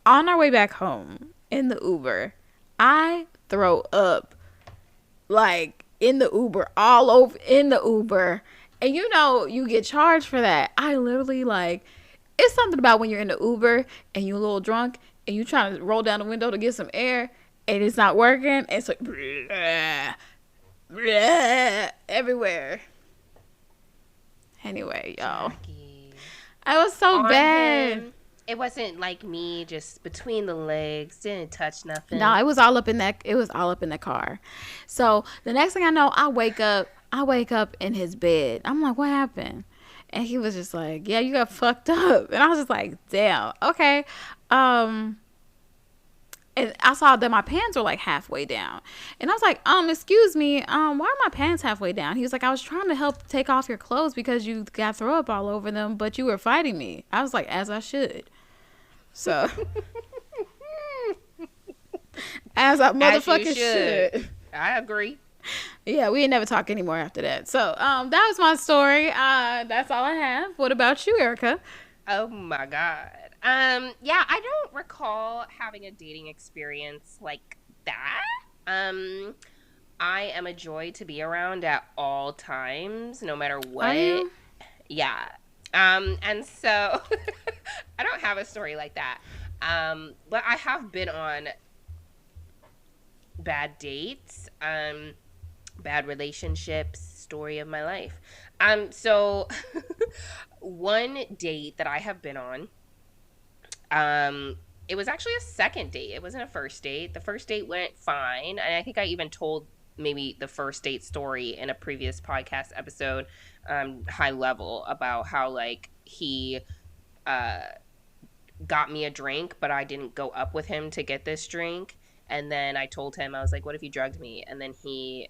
on our way back home in the Uber, I throw up like in the Uber, all over in the Uber. And you get charged for that. I literally it's something about when you're in the Uber and you're a little drunk and you're trying to roll down the window to get some air and it's not working. It's like bleh, bleh, everywhere. Anyway, y'all. Jackie. I was so bad. Him, it wasn't like me just between the legs, didn't touch nothing. No, it was all up in the car. So the next thing I know, I wake up in his bed. I'm like, what happened? And he was just like, yeah, you got fucked up. And I was just like, damn, okay. And I saw that my pants were like halfway down. And I was like, excuse me, why are my pants halfway down? He was like, I was trying to help take off your clothes because you got throw up all over them, but you were fighting me. I was like, as I should. So as I motherfucking should. I agree. Yeah, we ain't never talk anymore after that. So, that was my story. That's all I have. What about you, Erica? Oh my God. Yeah, I don't recall having a dating experience like that. I am a joy to be around at all times, no matter what. Are you? Yeah. And so I don't have a story like that. But I have been on bad dates. Bad relationships, story of my life. So one date that I have been on, it was actually a second date. It wasn't a first date. The first date went fine. And I think I even told maybe the first date story in a previous podcast episode, high level, about how he got me a drink, but I didn't go up with him to get this drink. And then I told him, I was like, what if you drugged me? And then he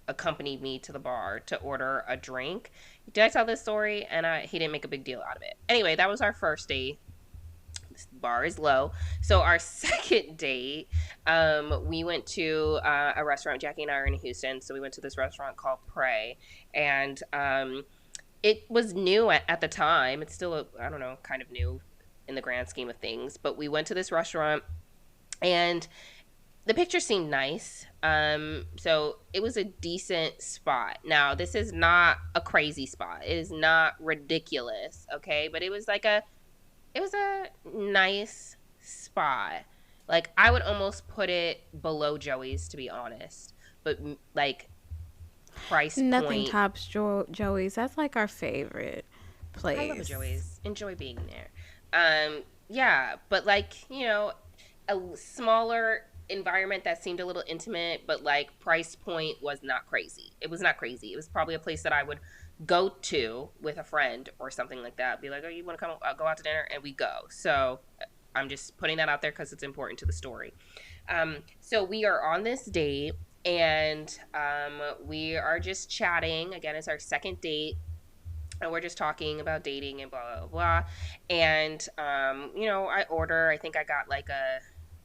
accompanied me to the bar to order a drink. Did I tell this story? And he didn't make a big deal out of it. Anyway, that was our first date. This bar is low. So our second date, we went to a restaurant. Jackie and I are in Houston, so we went to this restaurant called Prey, and it was new at the time. It's still, I don't know, kind of new in the grand scheme of things. But we went to this restaurant, and the picture seemed nice. So it was a decent spot. Now, this is not a crazy spot. It is not ridiculous, okay? But it was a nice spot. Like, I would almost put it below Joey's, to be honest. But, like, price Nothing point. tops Joey's. That's like our favorite place. I love a Joey's. Enjoy being there. Yeah, but, like, you know, a smaller environment that seemed a little intimate, but, like, price point was not crazy. It was not crazy. It was probably a place that I would go to with a friend or something like that. Be like, oh, you want to come go out to dinner? And we go. So I'm just putting that out there because it's important to the story. So we are on this date, and we are just chatting. Again, it's our second date, and we're just talking about dating and blah, blah, blah. And, you know, I think I got like a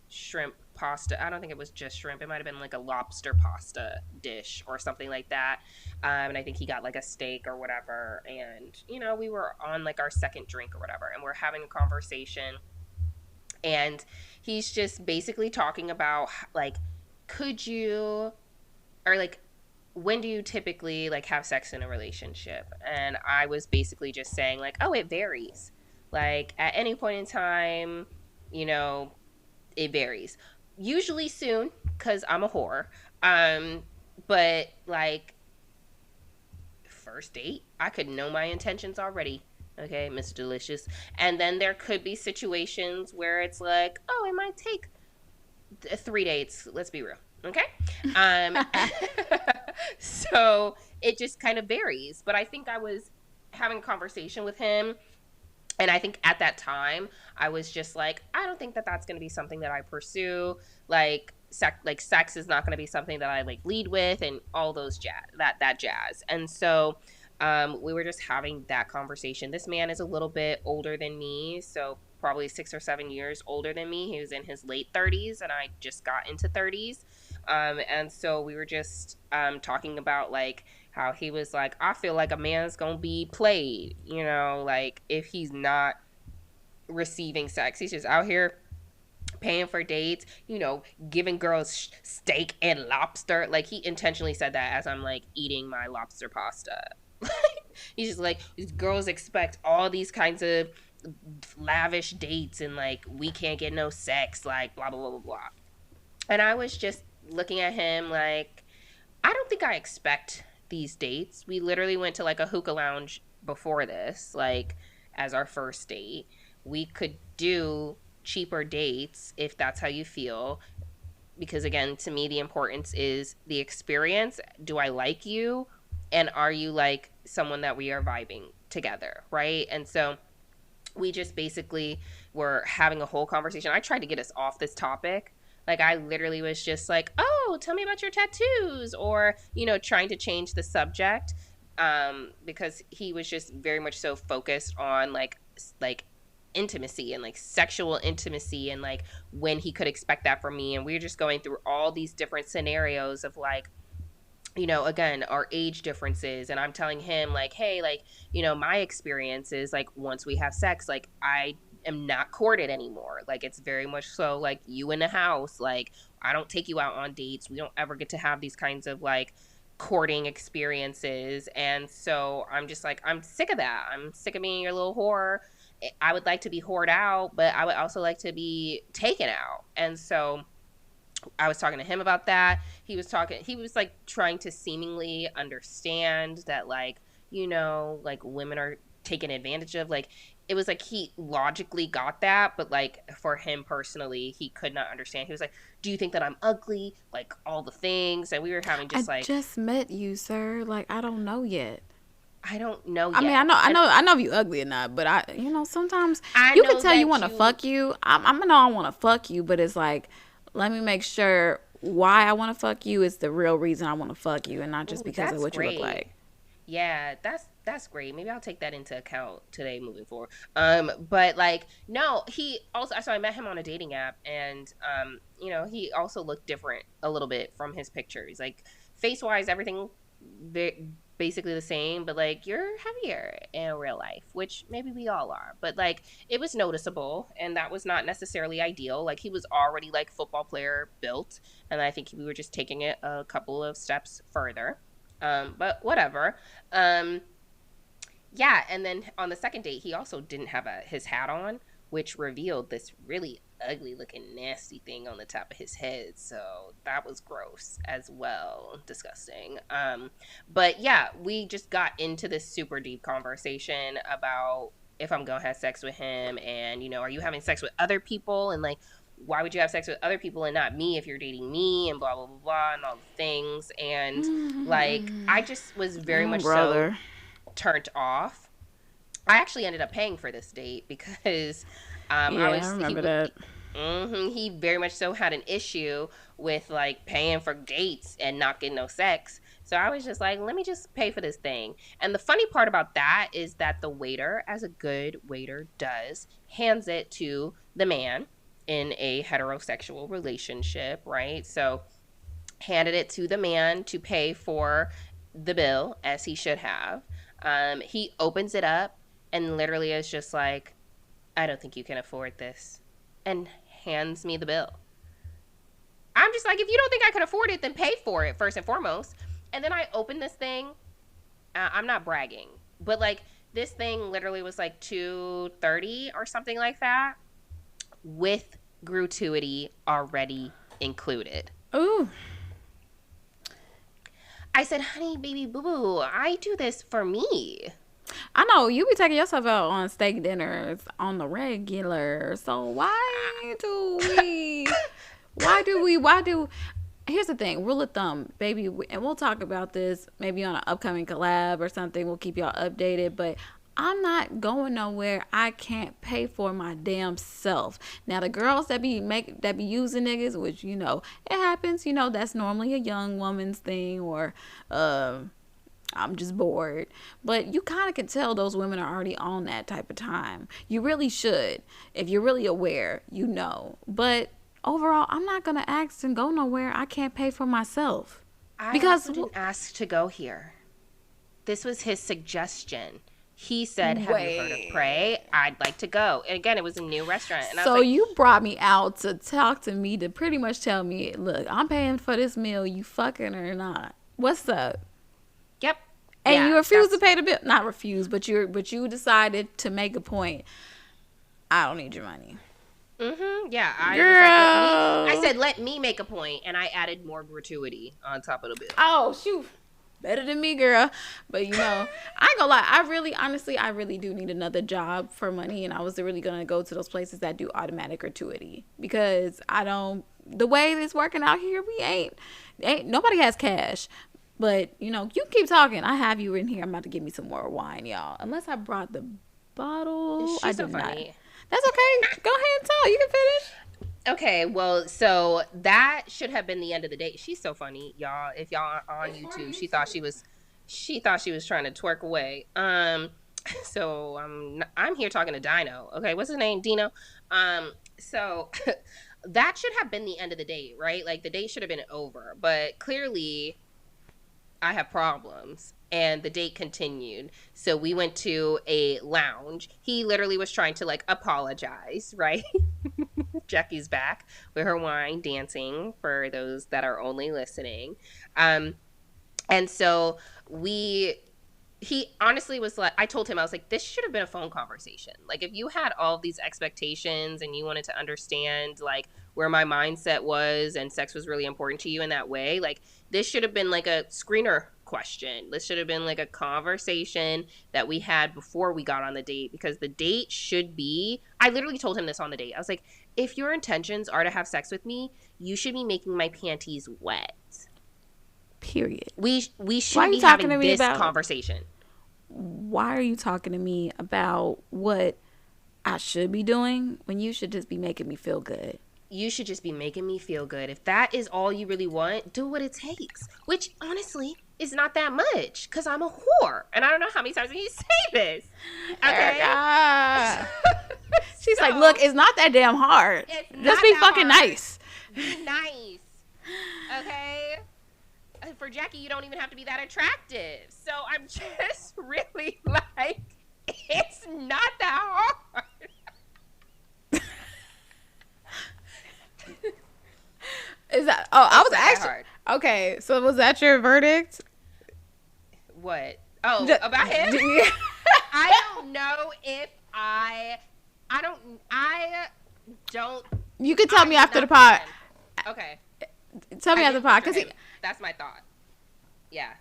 shrimp pasta. I don't think it was just shrimp. It might have been like a lobster pasta dish or something like that. And I think he got like a steak or whatever. And, you know, we were on like our second drink or whatever, and we're having a conversation. And he's just basically talking about, like, could you, or like, when do you typically like have sex in a relationship? And I was basically just saying, like, oh, it varies. Like, at any point in time, you know, it varies. Usually soon, because I'm a whore. But like, first date, I could know my intentions already. Okay, Mr. Delicious. And then there could be situations where it's like, oh, it might take 3 dates. Let's be real. Okay. So it just kind of varies. But I think I was having a conversation with him, and I think at that time I was just like, I don't think that that's going to be something that I pursue. Like, sex is not going to be something that I like lead with, and all those that jazz. And so we were just having that conversation. This man is a little bit older than me, so probably 6 or 7 years older than me. He was in his late 30s, and I just got into 30s. And so we were just talking about, like, how he was like, I feel like a man's gonna be played, you know, like, if he's not receiving sex. He's just out here paying for dates, you know, giving girls steak and lobster. Like, he intentionally said that as I'm, like, eating my lobster pasta. He's just like, these girls expect all these kinds of lavish dates, and, like, we can't get no sex, like, blah, blah, blah, blah, blah. And I was just looking at him like, I don't think I expect these dates. We literally went to, like, a hookah lounge before this, like, as our first date. We could do cheaper dates if that's how you feel, because, again, to me, the importance is the experience. Do I like you? And are you, like, someone that we are vibing together, right? And so we just basically were having a whole conversation. I tried to get us off this topic. Like, I literally was just like, oh, tell me about your tattoos, or, you know, trying to change the subject, because he was just very much so focused on, like intimacy and, like, sexual intimacy, and, like, when he could expect that from me. And we were just going through all these different scenarios of, like, you know, again, our age differences. And I'm telling him, like, hey, like, you know, my experience is, like, once we have sex, like, I am not courted anymore. Like, it's very much so, like, you in the house. Like, I don't take you out on dates. We don't ever get to have these kinds of, like, courting experiences. And so I'm just like, I'm sick of that. I'm sick of being your little whore. I would like to be whored out, but I would also like to be taken out. And so I was talking to him about that. He was like trying to seemingly understand that, like, you know, like, women are taken advantage of. Like, it was like he logically got that, but, like, for him personally, he could not understand. He was like, do you think that I'm ugly? Like, all the things. And we were having just I just met you, sir. Like, I don't know yet. I don't know yet. I mean, I know if you ugly or not, but you know, sometimes you can tell you want to fuck you. I know I want to fuck you, but it's like, let me make sure why I want to fuck you is the real reason I want to fuck you, and not just Ooh, because of that's what you look great. like. Yeah, that's great. Maybe I'll take that into account today moving forward. But like, no, he also. So I met him on a dating app, and he also looked different a little bit from his pictures. Like face wise, everything basically the same, but like you're heavier in real life, which maybe we all are. But like it was noticeable, and that was not necessarily ideal. Like he was already like football player built, and I think we were just taking it a couple of steps further. But whatever. Um, yeah, and then on the second date, he also didn't have his hat on, which revealed this really ugly looking nasty thing on the top of his head. So that was gross as well, disgusting. But yeah, we just got into this super deep conversation about if I'm gonna have sex with him, and are you having sex with other people, and like why would you have sex with other people and not me if you're dating me, and blah blah blah blah and all the things. And like I just was very Oh, much so brother. turned off. I actually ended up paying for this date because I Yeah, I was remember that. he very much so had an issue with like paying for dates and not getting no sex. So I was just like, let me just pay for this thing. And the funny part about that is that the waiter, as a good waiter does, hands it to the man in a heterosexual relationship, right? So handed it to the man to pay for the bill as he should have. He opens it up and literally is just like, I don't think you can afford this, and hands me the bill. I'm just like, if you don't think I can afford it, then pay for it first and foremost. And then I open this thing. I'm not bragging, but like this thing literally was like 230 or something like that, with gratuity already included. Ooh. I said, honey, baby, boo boo, I do this for me. I know you be taking yourself out on steak dinners on the regular. So why do here's the thing, rule of thumb, baby, and we'll talk about this maybe on an upcoming collab or something. We'll keep y'all updated, but I'm not going nowhere I can't pay for my damn self. Now the girls that be using niggas, which it happens, that's normally a young woman's thing, or I'm just bored. But you kind of can tell those women are already on that type of time. You really should. If you're really aware, But overall, I'm not going to ask and go nowhere I can't pay for myself. I Because, also didn't ask to go here. This was his suggestion. He said, have you heard of Prey? I'd like to go. And again, it was a new restaurant. And I was so like, you brought me out to talk to me to pretty much tell me, look, I'm paying for this meal. You fucking or not? What's up? yep. And Yeah, you refuse to pay the bill. Not refuse, but you decided to make a point. I don't need your money. Yeah, I was Girl. like, I said, let me make a point, and I added more gratuity on top of the bill. Oh, shoot. Better than me, girl. But I ain't gonna lie. I really do need another job for money. And I was really gonna go to those places that do automatic gratuity, because the way it's working out here, we ain't nobody has cash. But, you keep talking. I have you in here. I'm about to give me some more wine, y'all. Unless I brought the bottle. She's I so did not. funny. That's okay. Go ahead and tell. You can finish. Okay, well, so that should have been the end of the date. She's so funny, y'all. If y'all are on YouTube, she thought she was trying to twerk away. So I'm here talking to Dino. Okay, what's his name? Dino. So that should have been the end of the date, right? Like the date should have been over, but clearly I have problems. And the date continued. So we went to a lounge. He literally was trying to like apologize, right? Jackie's back with her wine, dancing for those that are only listening. And so he honestly was like, I told him, I was like, this should have been a phone conversation. Like if you had all of these expectations and you wanted to understand like where my mindset was and sex was really important to you in that way, like this should have been like a screener question. This should have been like a conversation that we had before we got on the date, because the date should be, I literally told him this on the date. I was like, if your intentions are to have sex with me, you should be making my panties wet. Period. We should be having this conversation. Why are you talking to me about what I should be doing when you should just be making me feel good? you should just be making me feel good. If that is all you really want, do what it takes. Which, honestly, is not that much. Because I'm a whore. And I don't know how many times you say this. Okay? Erica. She's So, like, look, it's not that damn hard. it's not Just be that fucking hard. nice. Be nice. Okay? For Jackie, you don't even have to be that attractive. So I'm just really like, it's not that hard. Is that? Oh, I was It's not that actually hard. okay. So was that your verdict? What? Oh, D- about him? d- I don't know if I don't. You could tell I'm me after the not pod. him. Okay. Tell me I after the didn't pod, picture because him. That's my thought. Yeah.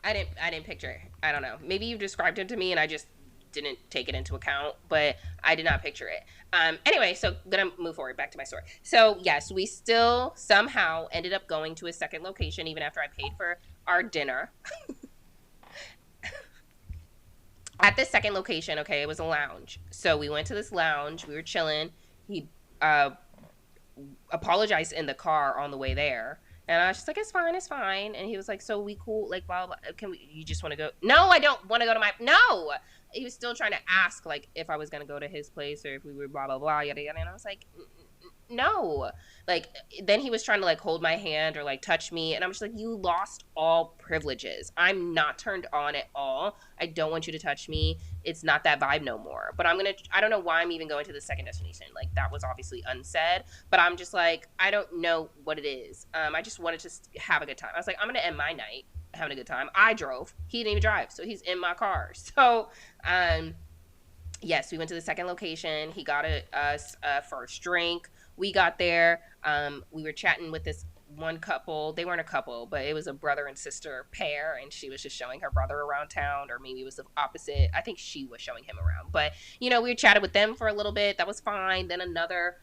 I didn't picture it. I don't know. Maybe you described him to me and I just didn't take it into account, but I did not picture it. Anyway, so gonna move forward back to my story. So yes, we still somehow ended up going to a second location even after I paid for our dinner. At this second location, okay, it was a lounge. So we went to this lounge. We were chilling. He apologized in the car on the way there. And I was just like, it's fine, it's fine. And he was like, so we cool, like, blah, blah, can we, you just want to go? No, I don't want to go to my, no. He was still trying to ask, like, if I was going to go to his place or if we were blah, blah, blah, yada, yada. And I was like, no. Like, then he was trying to, like, hold my hand or, like, touch me. And I'm just like, you lost all privileges. I'm not turned on at all. I don't want you to touch me. It's not that vibe no more. But I don't know why I'm even going to the second destination. Like, that was obviously unsaid. But I'm just like, I don't know what it is. I just wanted to have a good time. I was like, I'm going to end my night having a good time. I drove. He didn't even drive. So he's in my car. So, yes, we went to the second location. He got us a first drink. We got there. We were chatting with this one couple. They weren't a couple, but it was a brother and sister pair, and she was just showing her brother around town, or maybe it was the opposite. I think she was showing him around. But, you know, we chatted with them for a little bit. That was fine. Then another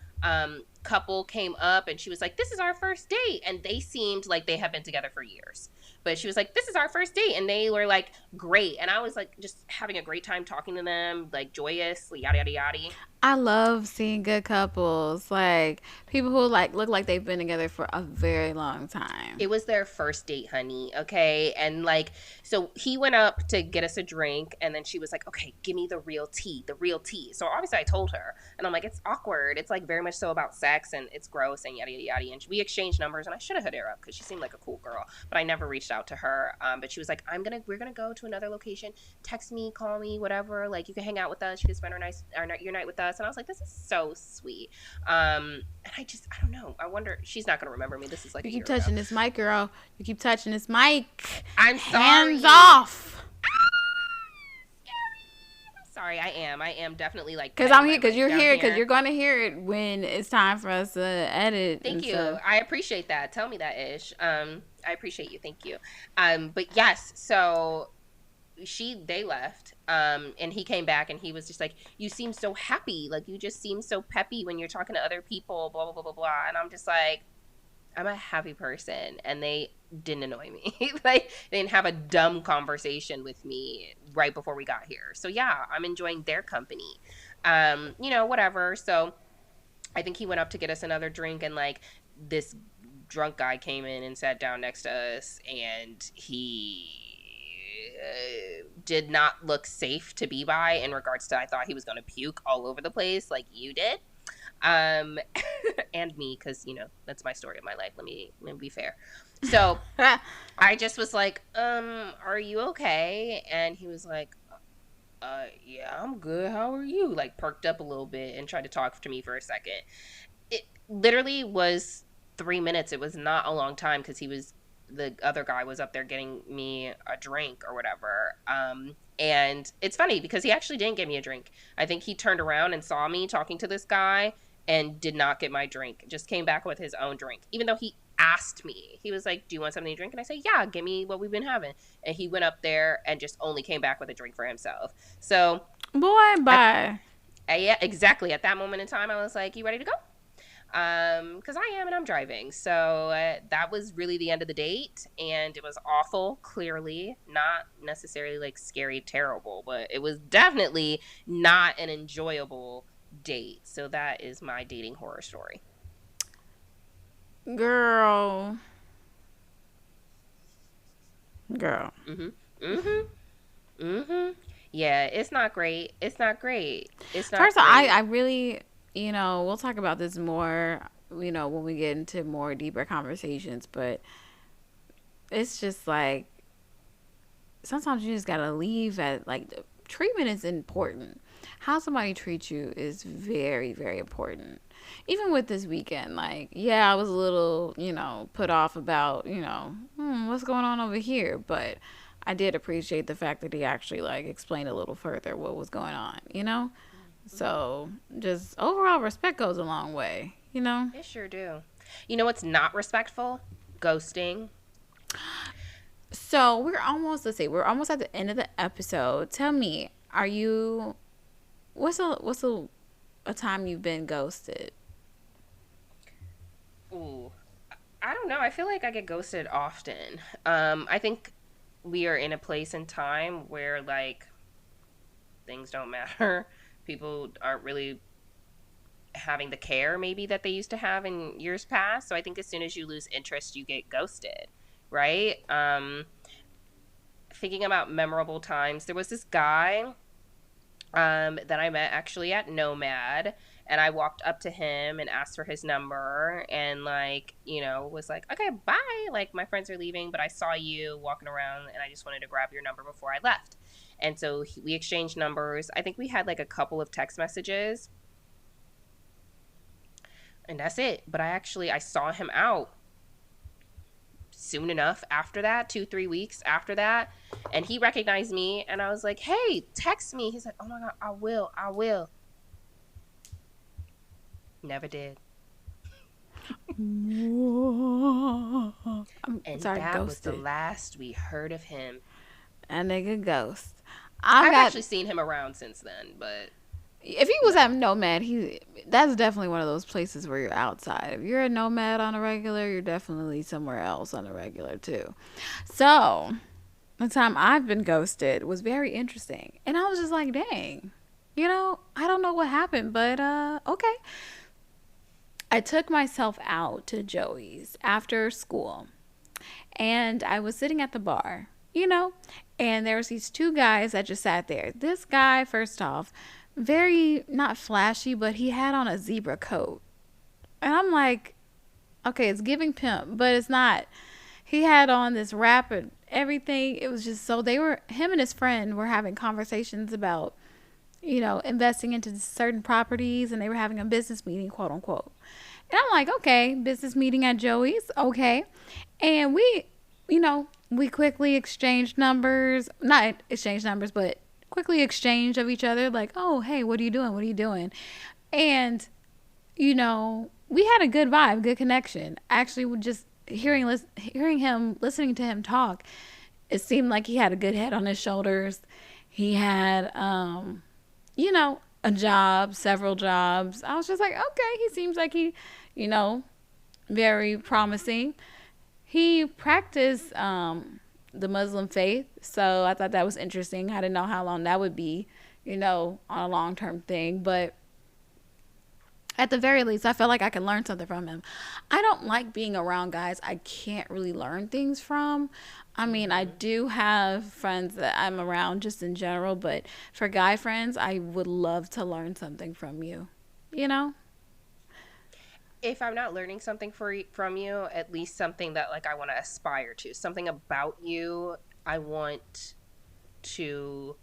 couple came up, and she was like, this is our first date. And they seemed like they had been together for years. But she was like, this is our first date. And they were like, great. And I was like, just having a great time talking to them, like joyous, yada, yada, yada. I love seeing good couples, like people who like look like they've been together for a very long time. It was their first date, honey. Okay. And like, so he went up to get us a drink, and then she was like, okay, give me the real tea, the real tea. So obviously I told her, and I'm like, it's awkward. It's like very much so about sex, and it's gross, and yada, yada, yada. And we exchanged numbers, and I should have hit her up because she seemed like a cool girl, but I never reached out to her. But she was like, we're going to go to another location. Text me, call me, whatever. Like, you can hang out with us. You can spend your night with us. And I was like, this is so sweet. And I don't know. I wonder, she's not going to remember me. This is like, You a keep year touching ago. this mic, girl. You keep touching this mic. I'm sorry. Hands off. Sorry, I am definitely like, Because I'm here, because you're here, because you're going to hear it when it's time for us to edit. Thank you. stuff. I appreciate that. Tell me that, Ish. I appreciate you. Thank you. But yes, so they left, and he came back, and he was just like, you seem so happy, like you just seem so peppy when you're talking to other people, blah blah blah blah blah. And I'm just like, I'm a happy person, and they didn't annoy me. Like, they didn't have a dumb conversation with me right before we got here. So yeah, I'm enjoying their company. You know, whatever. So I think he went up to get us another drink, and like, this drunk guy came in and sat down next to us, and he did not look safe to be by in regards to, I thought he was going to puke all over the place like you did. And me, because, you know, that's my story of my life. Let me be fair. So I just was like, are you okay? And he was like, yeah, I'm good. How are you? Like, perked up a little bit and tried to talk to me for a second. It literally was 3 minutes. It was not a long time, because the other guy was up there getting me a drink or whatever. And it's funny because he actually didn't get me a drink. I think he turned around and saw me talking to this guy and did not get my drink. Just came back with his own drink, even though he asked me. He was like, do you want something to drink? And I said, yeah, give me what we've been having. And he went up there and just only came back with a drink for himself. So, boy, bye. Yeah, exactly. At that moment in time, I was like, you ready to go? Because I am, and I'm driving. So that was really the end of the date, and it was awful. Clearly not necessarily like scary, terrible, but it was definitely not an enjoyable date. So that is my dating horror story. Girl. Girl. Mhm. Mhm. Mhm. Yeah, it's not great. It's not great. It's not First of all, I great. really, we'll talk about this more, when we get into more deeper conversations, but it's just like sometimes you just gotta leave at like treatment is important. How somebody treats you is very, very important. Even with this weekend, like, yeah, I was a little, put off about, what's going on over here, but I did appreciate the fact that he actually like explained a little further what was going on. Mhm. So just overall respect goes a long way. It sure do. You know what's not respectful? Ghosting. So we're almost at the end of the episode. Tell me, are you what's a time you've been ghosted? Ooh. I don't know. I feel like I get ghosted often. I think we are in a place and time where like things don't matter. People aren't really having the care maybe that they used to have in years past. So I think as soon as you lose interest, you get ghosted, right? Thinking about memorable times, there was this guy that I met actually at Nomad. And I walked up to him and asked for his number and, like, was like, okay, bye. Like, my friends are leaving, but I saw you walking around and I just wanted to grab your number before I left. And so we exchanged numbers. I think we had like a couple of text messages and that's it. But I saw him out soon enough after that, 2 3 weeks after that, and he recognized me and I was like, hey, text me. He's like, oh my god, I will. Never did. I'm And sorry, that was the ghosted. last we heard of him. A nigga ghost. I've I've got actually seen him around since then, but if he was no. at Nomad, that's definitely one of those places where you're outside. If you're a Nomad on a regular, you're definitely somewhere else on a regular too. So the time I've been ghosted was very interesting, and I was just like, dang, I don't know what happened, but okay. I took myself out to Joey's after school, and I was sitting at the bar, and there was these two guys that just sat there. This guy, first off, very not flashy, but he had on a zebra coat. And I'm like, okay, it's giving pimp, but it's not. He had on this wrap and everything. It was just so him and his friend were having conversations about, investing into certain properties, and they were having a business meeting, quote unquote. And I'm like, okay, business meeting at Joey's, okay. And we quickly exchanged numbers, not exchanged numbers, but quickly exchange of each other, like, oh, hey, what are you doing? What are you doing? And, we had a good vibe, good connection. Actually, just hearing him, listening to him talk, it seemed like he had a good head on his shoulders. He had, a job, several jobs. I was just like, okay, he seems like you know, very promising. He practiced the Muslim faith, so I thought that was interesting. I didn't know how long that would be, on a long term thing, but at the very least, I felt like I could learn something from him. I don't like being around guys I can't really learn things from. I mean, I Hmm. do have friends that I'm around just in general, but for guy friends, I would love to learn something from you. You know? If I'm not learning something from you, at least something that like I want to aspire to, something about you I want to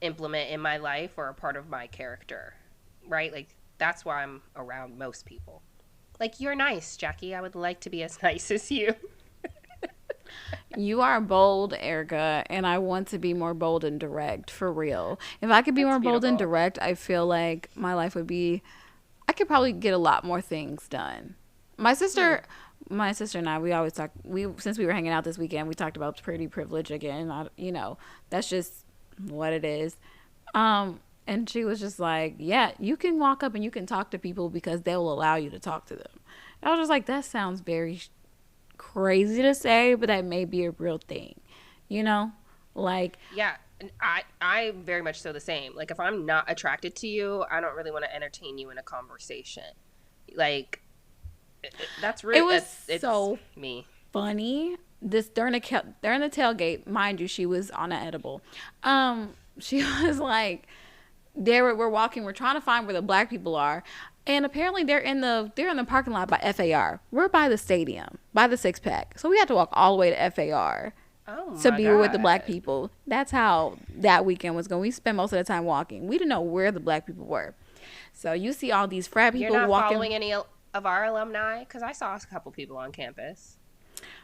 implement in my life or a part of my character, right? Like that's why I'm around most people. Like you're nice, Jackie. I would like to be as nice as you. You are bold, Erica, and I want to be more bold and direct for real. If I could be That's more bold and beautiful. direct, I feel like my life would be I could probably get a lot more things done. My Hmm. sister, my sister and I, we always talk. We since we were hanging out this weekend, we talked about pretty privilege again. That's just what it is. And she was just like, "Yeah, you can walk up and you can talk to people because they'll allow you to talk to them." And I was just like, "That sounds very crazy to say, but that may be a real thing." You know, like Yeah, and I very much so the same. Like if I'm not attracted to you, I don't really want to entertain you in a conversation. Like That's It rude. was It's so me. funny. This during the tailgate, mind you, she was on an edible. She was like, we're walking, we're trying to find where the black people are, and apparently they're in the parking lot by FAR. We're by the stadium, by the six pack, so we had to walk all the way to FAR Oh to my be with the black god. people. That's how that weekend was going. We spent most of the time walking. We didn't know where the black people were. So you see all these frat You're people not walking. following any of our alumni? Because I saw a couple people on campus.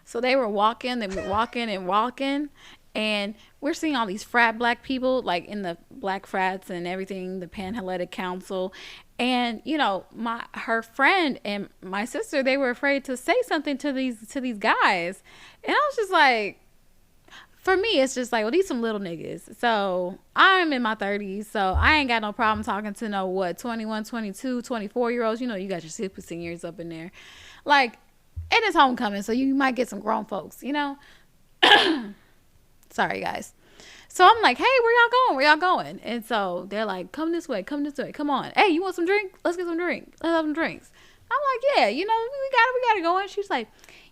So they were walking and walking, and we're seeing all these frat black people, like in the black frats and everything, the Panhellenic Council. And her friend and my sister, they were afraid to say something to these guys. And I was just like, for me, it's just like, well, these some little niggas. So I'm in my 30s, so I ain't got no problem talking to 21, 22, 24-year-olds. You got your super seniors up in there. Like, and it's homecoming, so you might get some grown folks. Sorry, guys. So I'm like, hey, where y'all going? Where y'all going? And so they're like, come this way, come on. Hey, you want some drink? Let's get some drink. Let's have some drinks. I'm like, yeah, we got to go. And she's like,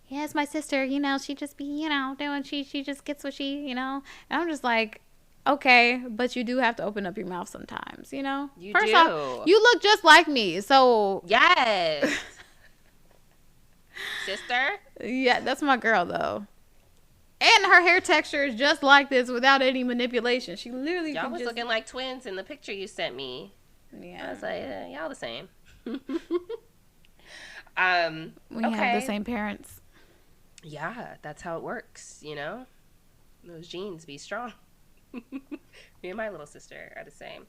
yeah, it's my sister. She just be, doing, she just gets what And I'm just like, okay, but you do have to open up your mouth sometimes, You First do. off, you look just like me, so Yes. Sister? yeah, that's my girl though. And her hair texture is just like this without any manipulation. She literally Y'all was looking like twins in the picture you sent me. Yeah. I was like, y'all the same. We have the same parents. Yeah, that's how it works, Those genes be strong. Me and my little sister are the same.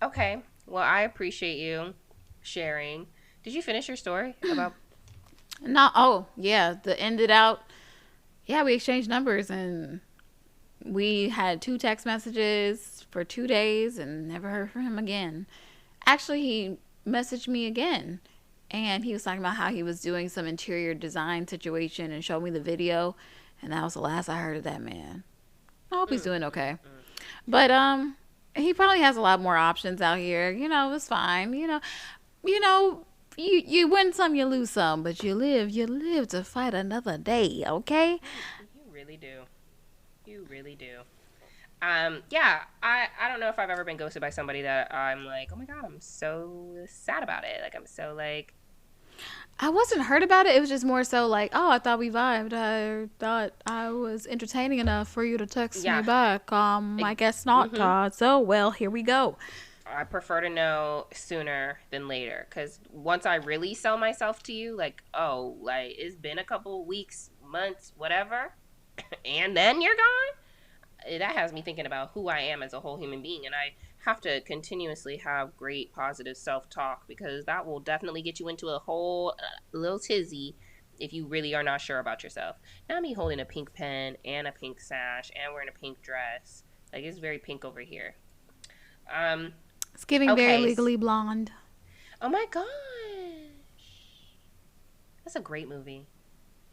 Okay. Well, I appreciate you sharing. Did you finish your story about? No. Oh, yeah. The ended out. Yeah, we exchanged numbers and we had 2 text messages for 2 days and never heard from him again. Actually, he messaged me again and he was talking about how he was doing some interior design situation and showed me the video, and that was the last I heard of that man. I hope he's doing okay. But he probably has a lot more options out here. It's fine. You win some, you lose some, but you live to fight another day, okay? You really do. You really do. Yeah, I don't know if I've ever been ghosted by somebody that I'm like, oh my god, I'm so sad about it. Like, I'm so like... I wasn't hurt about it. It was just more so like, oh, I thought we vibed. I thought I was entertaining enough for you to text me back. I guess not, Todd. So, well, here we go. I prefer to know sooner than later, because once I really sell myself to you, like, oh, like, it's been a couple weeks, months, whatever, and then you're gone, that has me thinking about who I am as a whole human being, and I have to continuously have great positive self-talk, because that will definitely get you into a whole little tizzy if you really are not sure about yourself. Now me holding a pink pen and a pink sash and wearing a pink dress, like, it's very pink over here. It's giving very Legally Blonde. Oh my gosh. That's a great movie.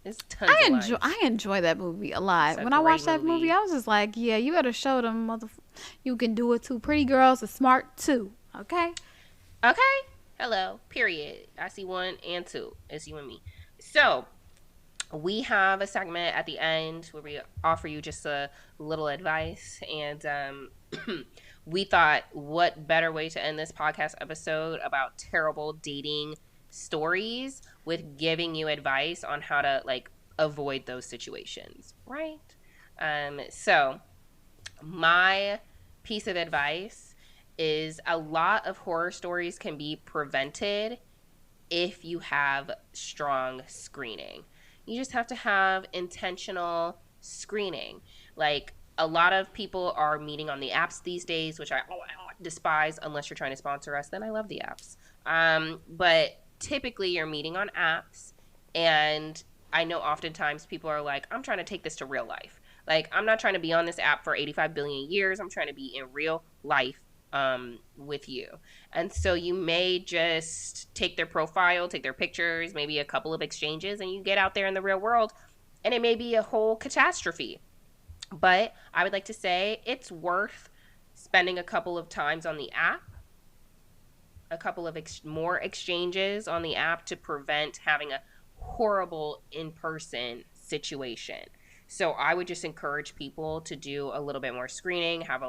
It's tons of lines. I enjoy that movie a lot. When I watched that movie, I was just like, yeah, you better show them you can do it too. Pretty girls are smart too. Okay? Okay. Hello. Period. I see 1 and 2. It's you and me. So, we have a segment at the end where we offer you just a little advice, and we thought, what better way to end this podcast episode about terrible dating stories with giving you advice on how to, like, avoid those situations, right? So my piece of advice is a lot of horror stories can be prevented if you have strong screening. You just have to have intentional screening. Like, a lot of people are meeting on the apps these days, which I despise unless you're trying to sponsor us. Then I love the apps. But typically you're meeting on apps, and I know oftentimes people are like, I'm trying to take this to real life. Like, I'm not trying to be on this app for 85 billion years. I'm trying to be in real life with you. And so you may just take their profile, take their pictures, maybe a couple of exchanges, and you get out there in the real world, and it may be a whole catastrophe. But I would like to say it's worth spending a couple of times on the app a couple of more exchanges on the app to prevent having a horrible in-person situation. So I would just encourage people to do a little bit more screening, have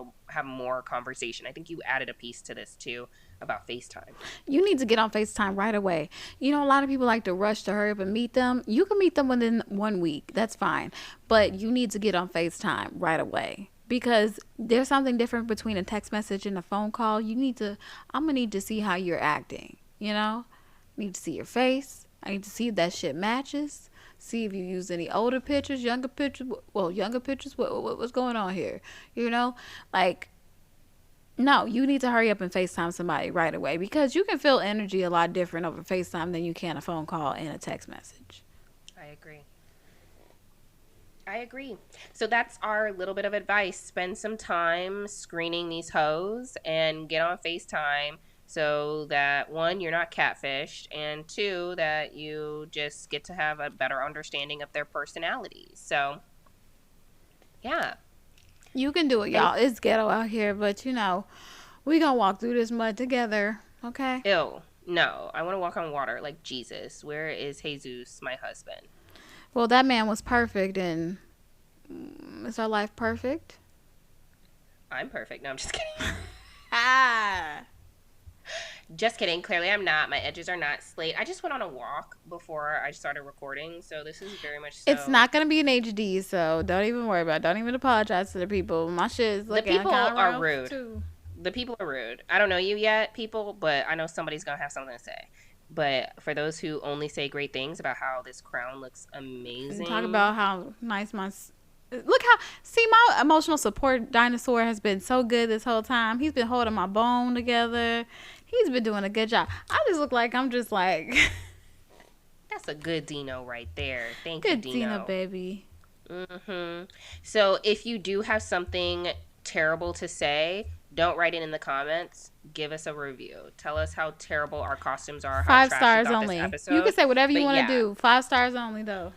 more conversation. I think you added a piece to this too about FaceTime. You need to get on FaceTime right away. You know, a lot of people like to rush to hurry up and meet them. You can meet them within 1 week. That's fine. But you need to get on FaceTime right away. Because there's something different between a text message and a phone call. I'm going to need to see how you're acting. You know? I need to see your face. I need to see if that shit matches. See if you use any older pictures, younger pictures. Well, younger pictures. What's going on here? You know? Like, no, you need to hurry up and FaceTime somebody right away. Because you can feel energy a lot different over FaceTime than you can a phone call and a text message. I agree. So that's our little bit of advice. Spend some time screening these hoes and get on FaceTime so that, one, you're not catfished, and two, that you just get to have a better understanding of their personalities. So, yeah. You can do it, y'all. It's ghetto out here, but, you know, we gonna walk through this mud together, okay? Ew. No, I want to walk on water like Jesus. Where is Jesus, my husband? Well, that man was perfect, and is our life perfect? I'm perfect. No, I'm just kidding. Ah. Just kidding. Clearly, I'm not. My edges are not slate. I just went on a walk before I started recording, so this is very much so. It's not going to be in HD, so don't even worry about it. Don't even apologize to the people. My shit is looking The people are rough, rude. too. The people are rude. I don't know you yet, people, but I know somebody's going to have something to say. But for those who only say great things about how this crown looks amazing. Talk about how nice my emotional support dinosaur has been so good this whole time. He's been holding my bone together. He's been doing a good job. I just look like I'm just like. That's a good Dino right there. Thank good you, Dino. Dino, baby. Mm-hmm. So if you do have something terrible to say, don't write it in the comments. Give us a review. Tell us how terrible our costumes are. 5 stars only. You can say whatever you want to do. 5 stars only, though.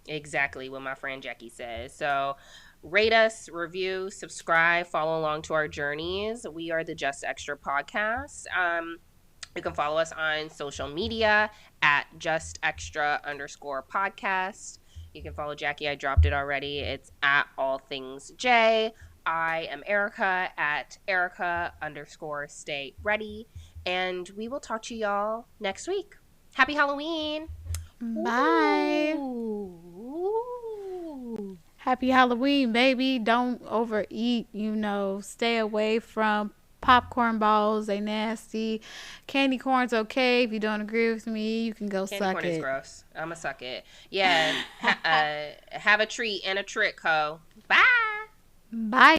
Exactly what my friend Jackie says. So rate us, review, subscribe, follow along to our journeys. We are the Just Extra Podcast. You can follow us on social media at justextra_podcast. You can follow Jackie. I dropped it already. It's at All Things J. I am Erica at Erica_stay ready. And we will talk to y'all next week. Happy Halloween. Bye. Ooh. Happy Halloween, baby. Don't overeat, stay away from popcorn balls. They nasty. Candy corn's okay. If you don't agree with me, you can go suck it. Candy corn is gross. I'm gonna suck it. Yeah. Have a treat and a trick, ho. Bye. Bye.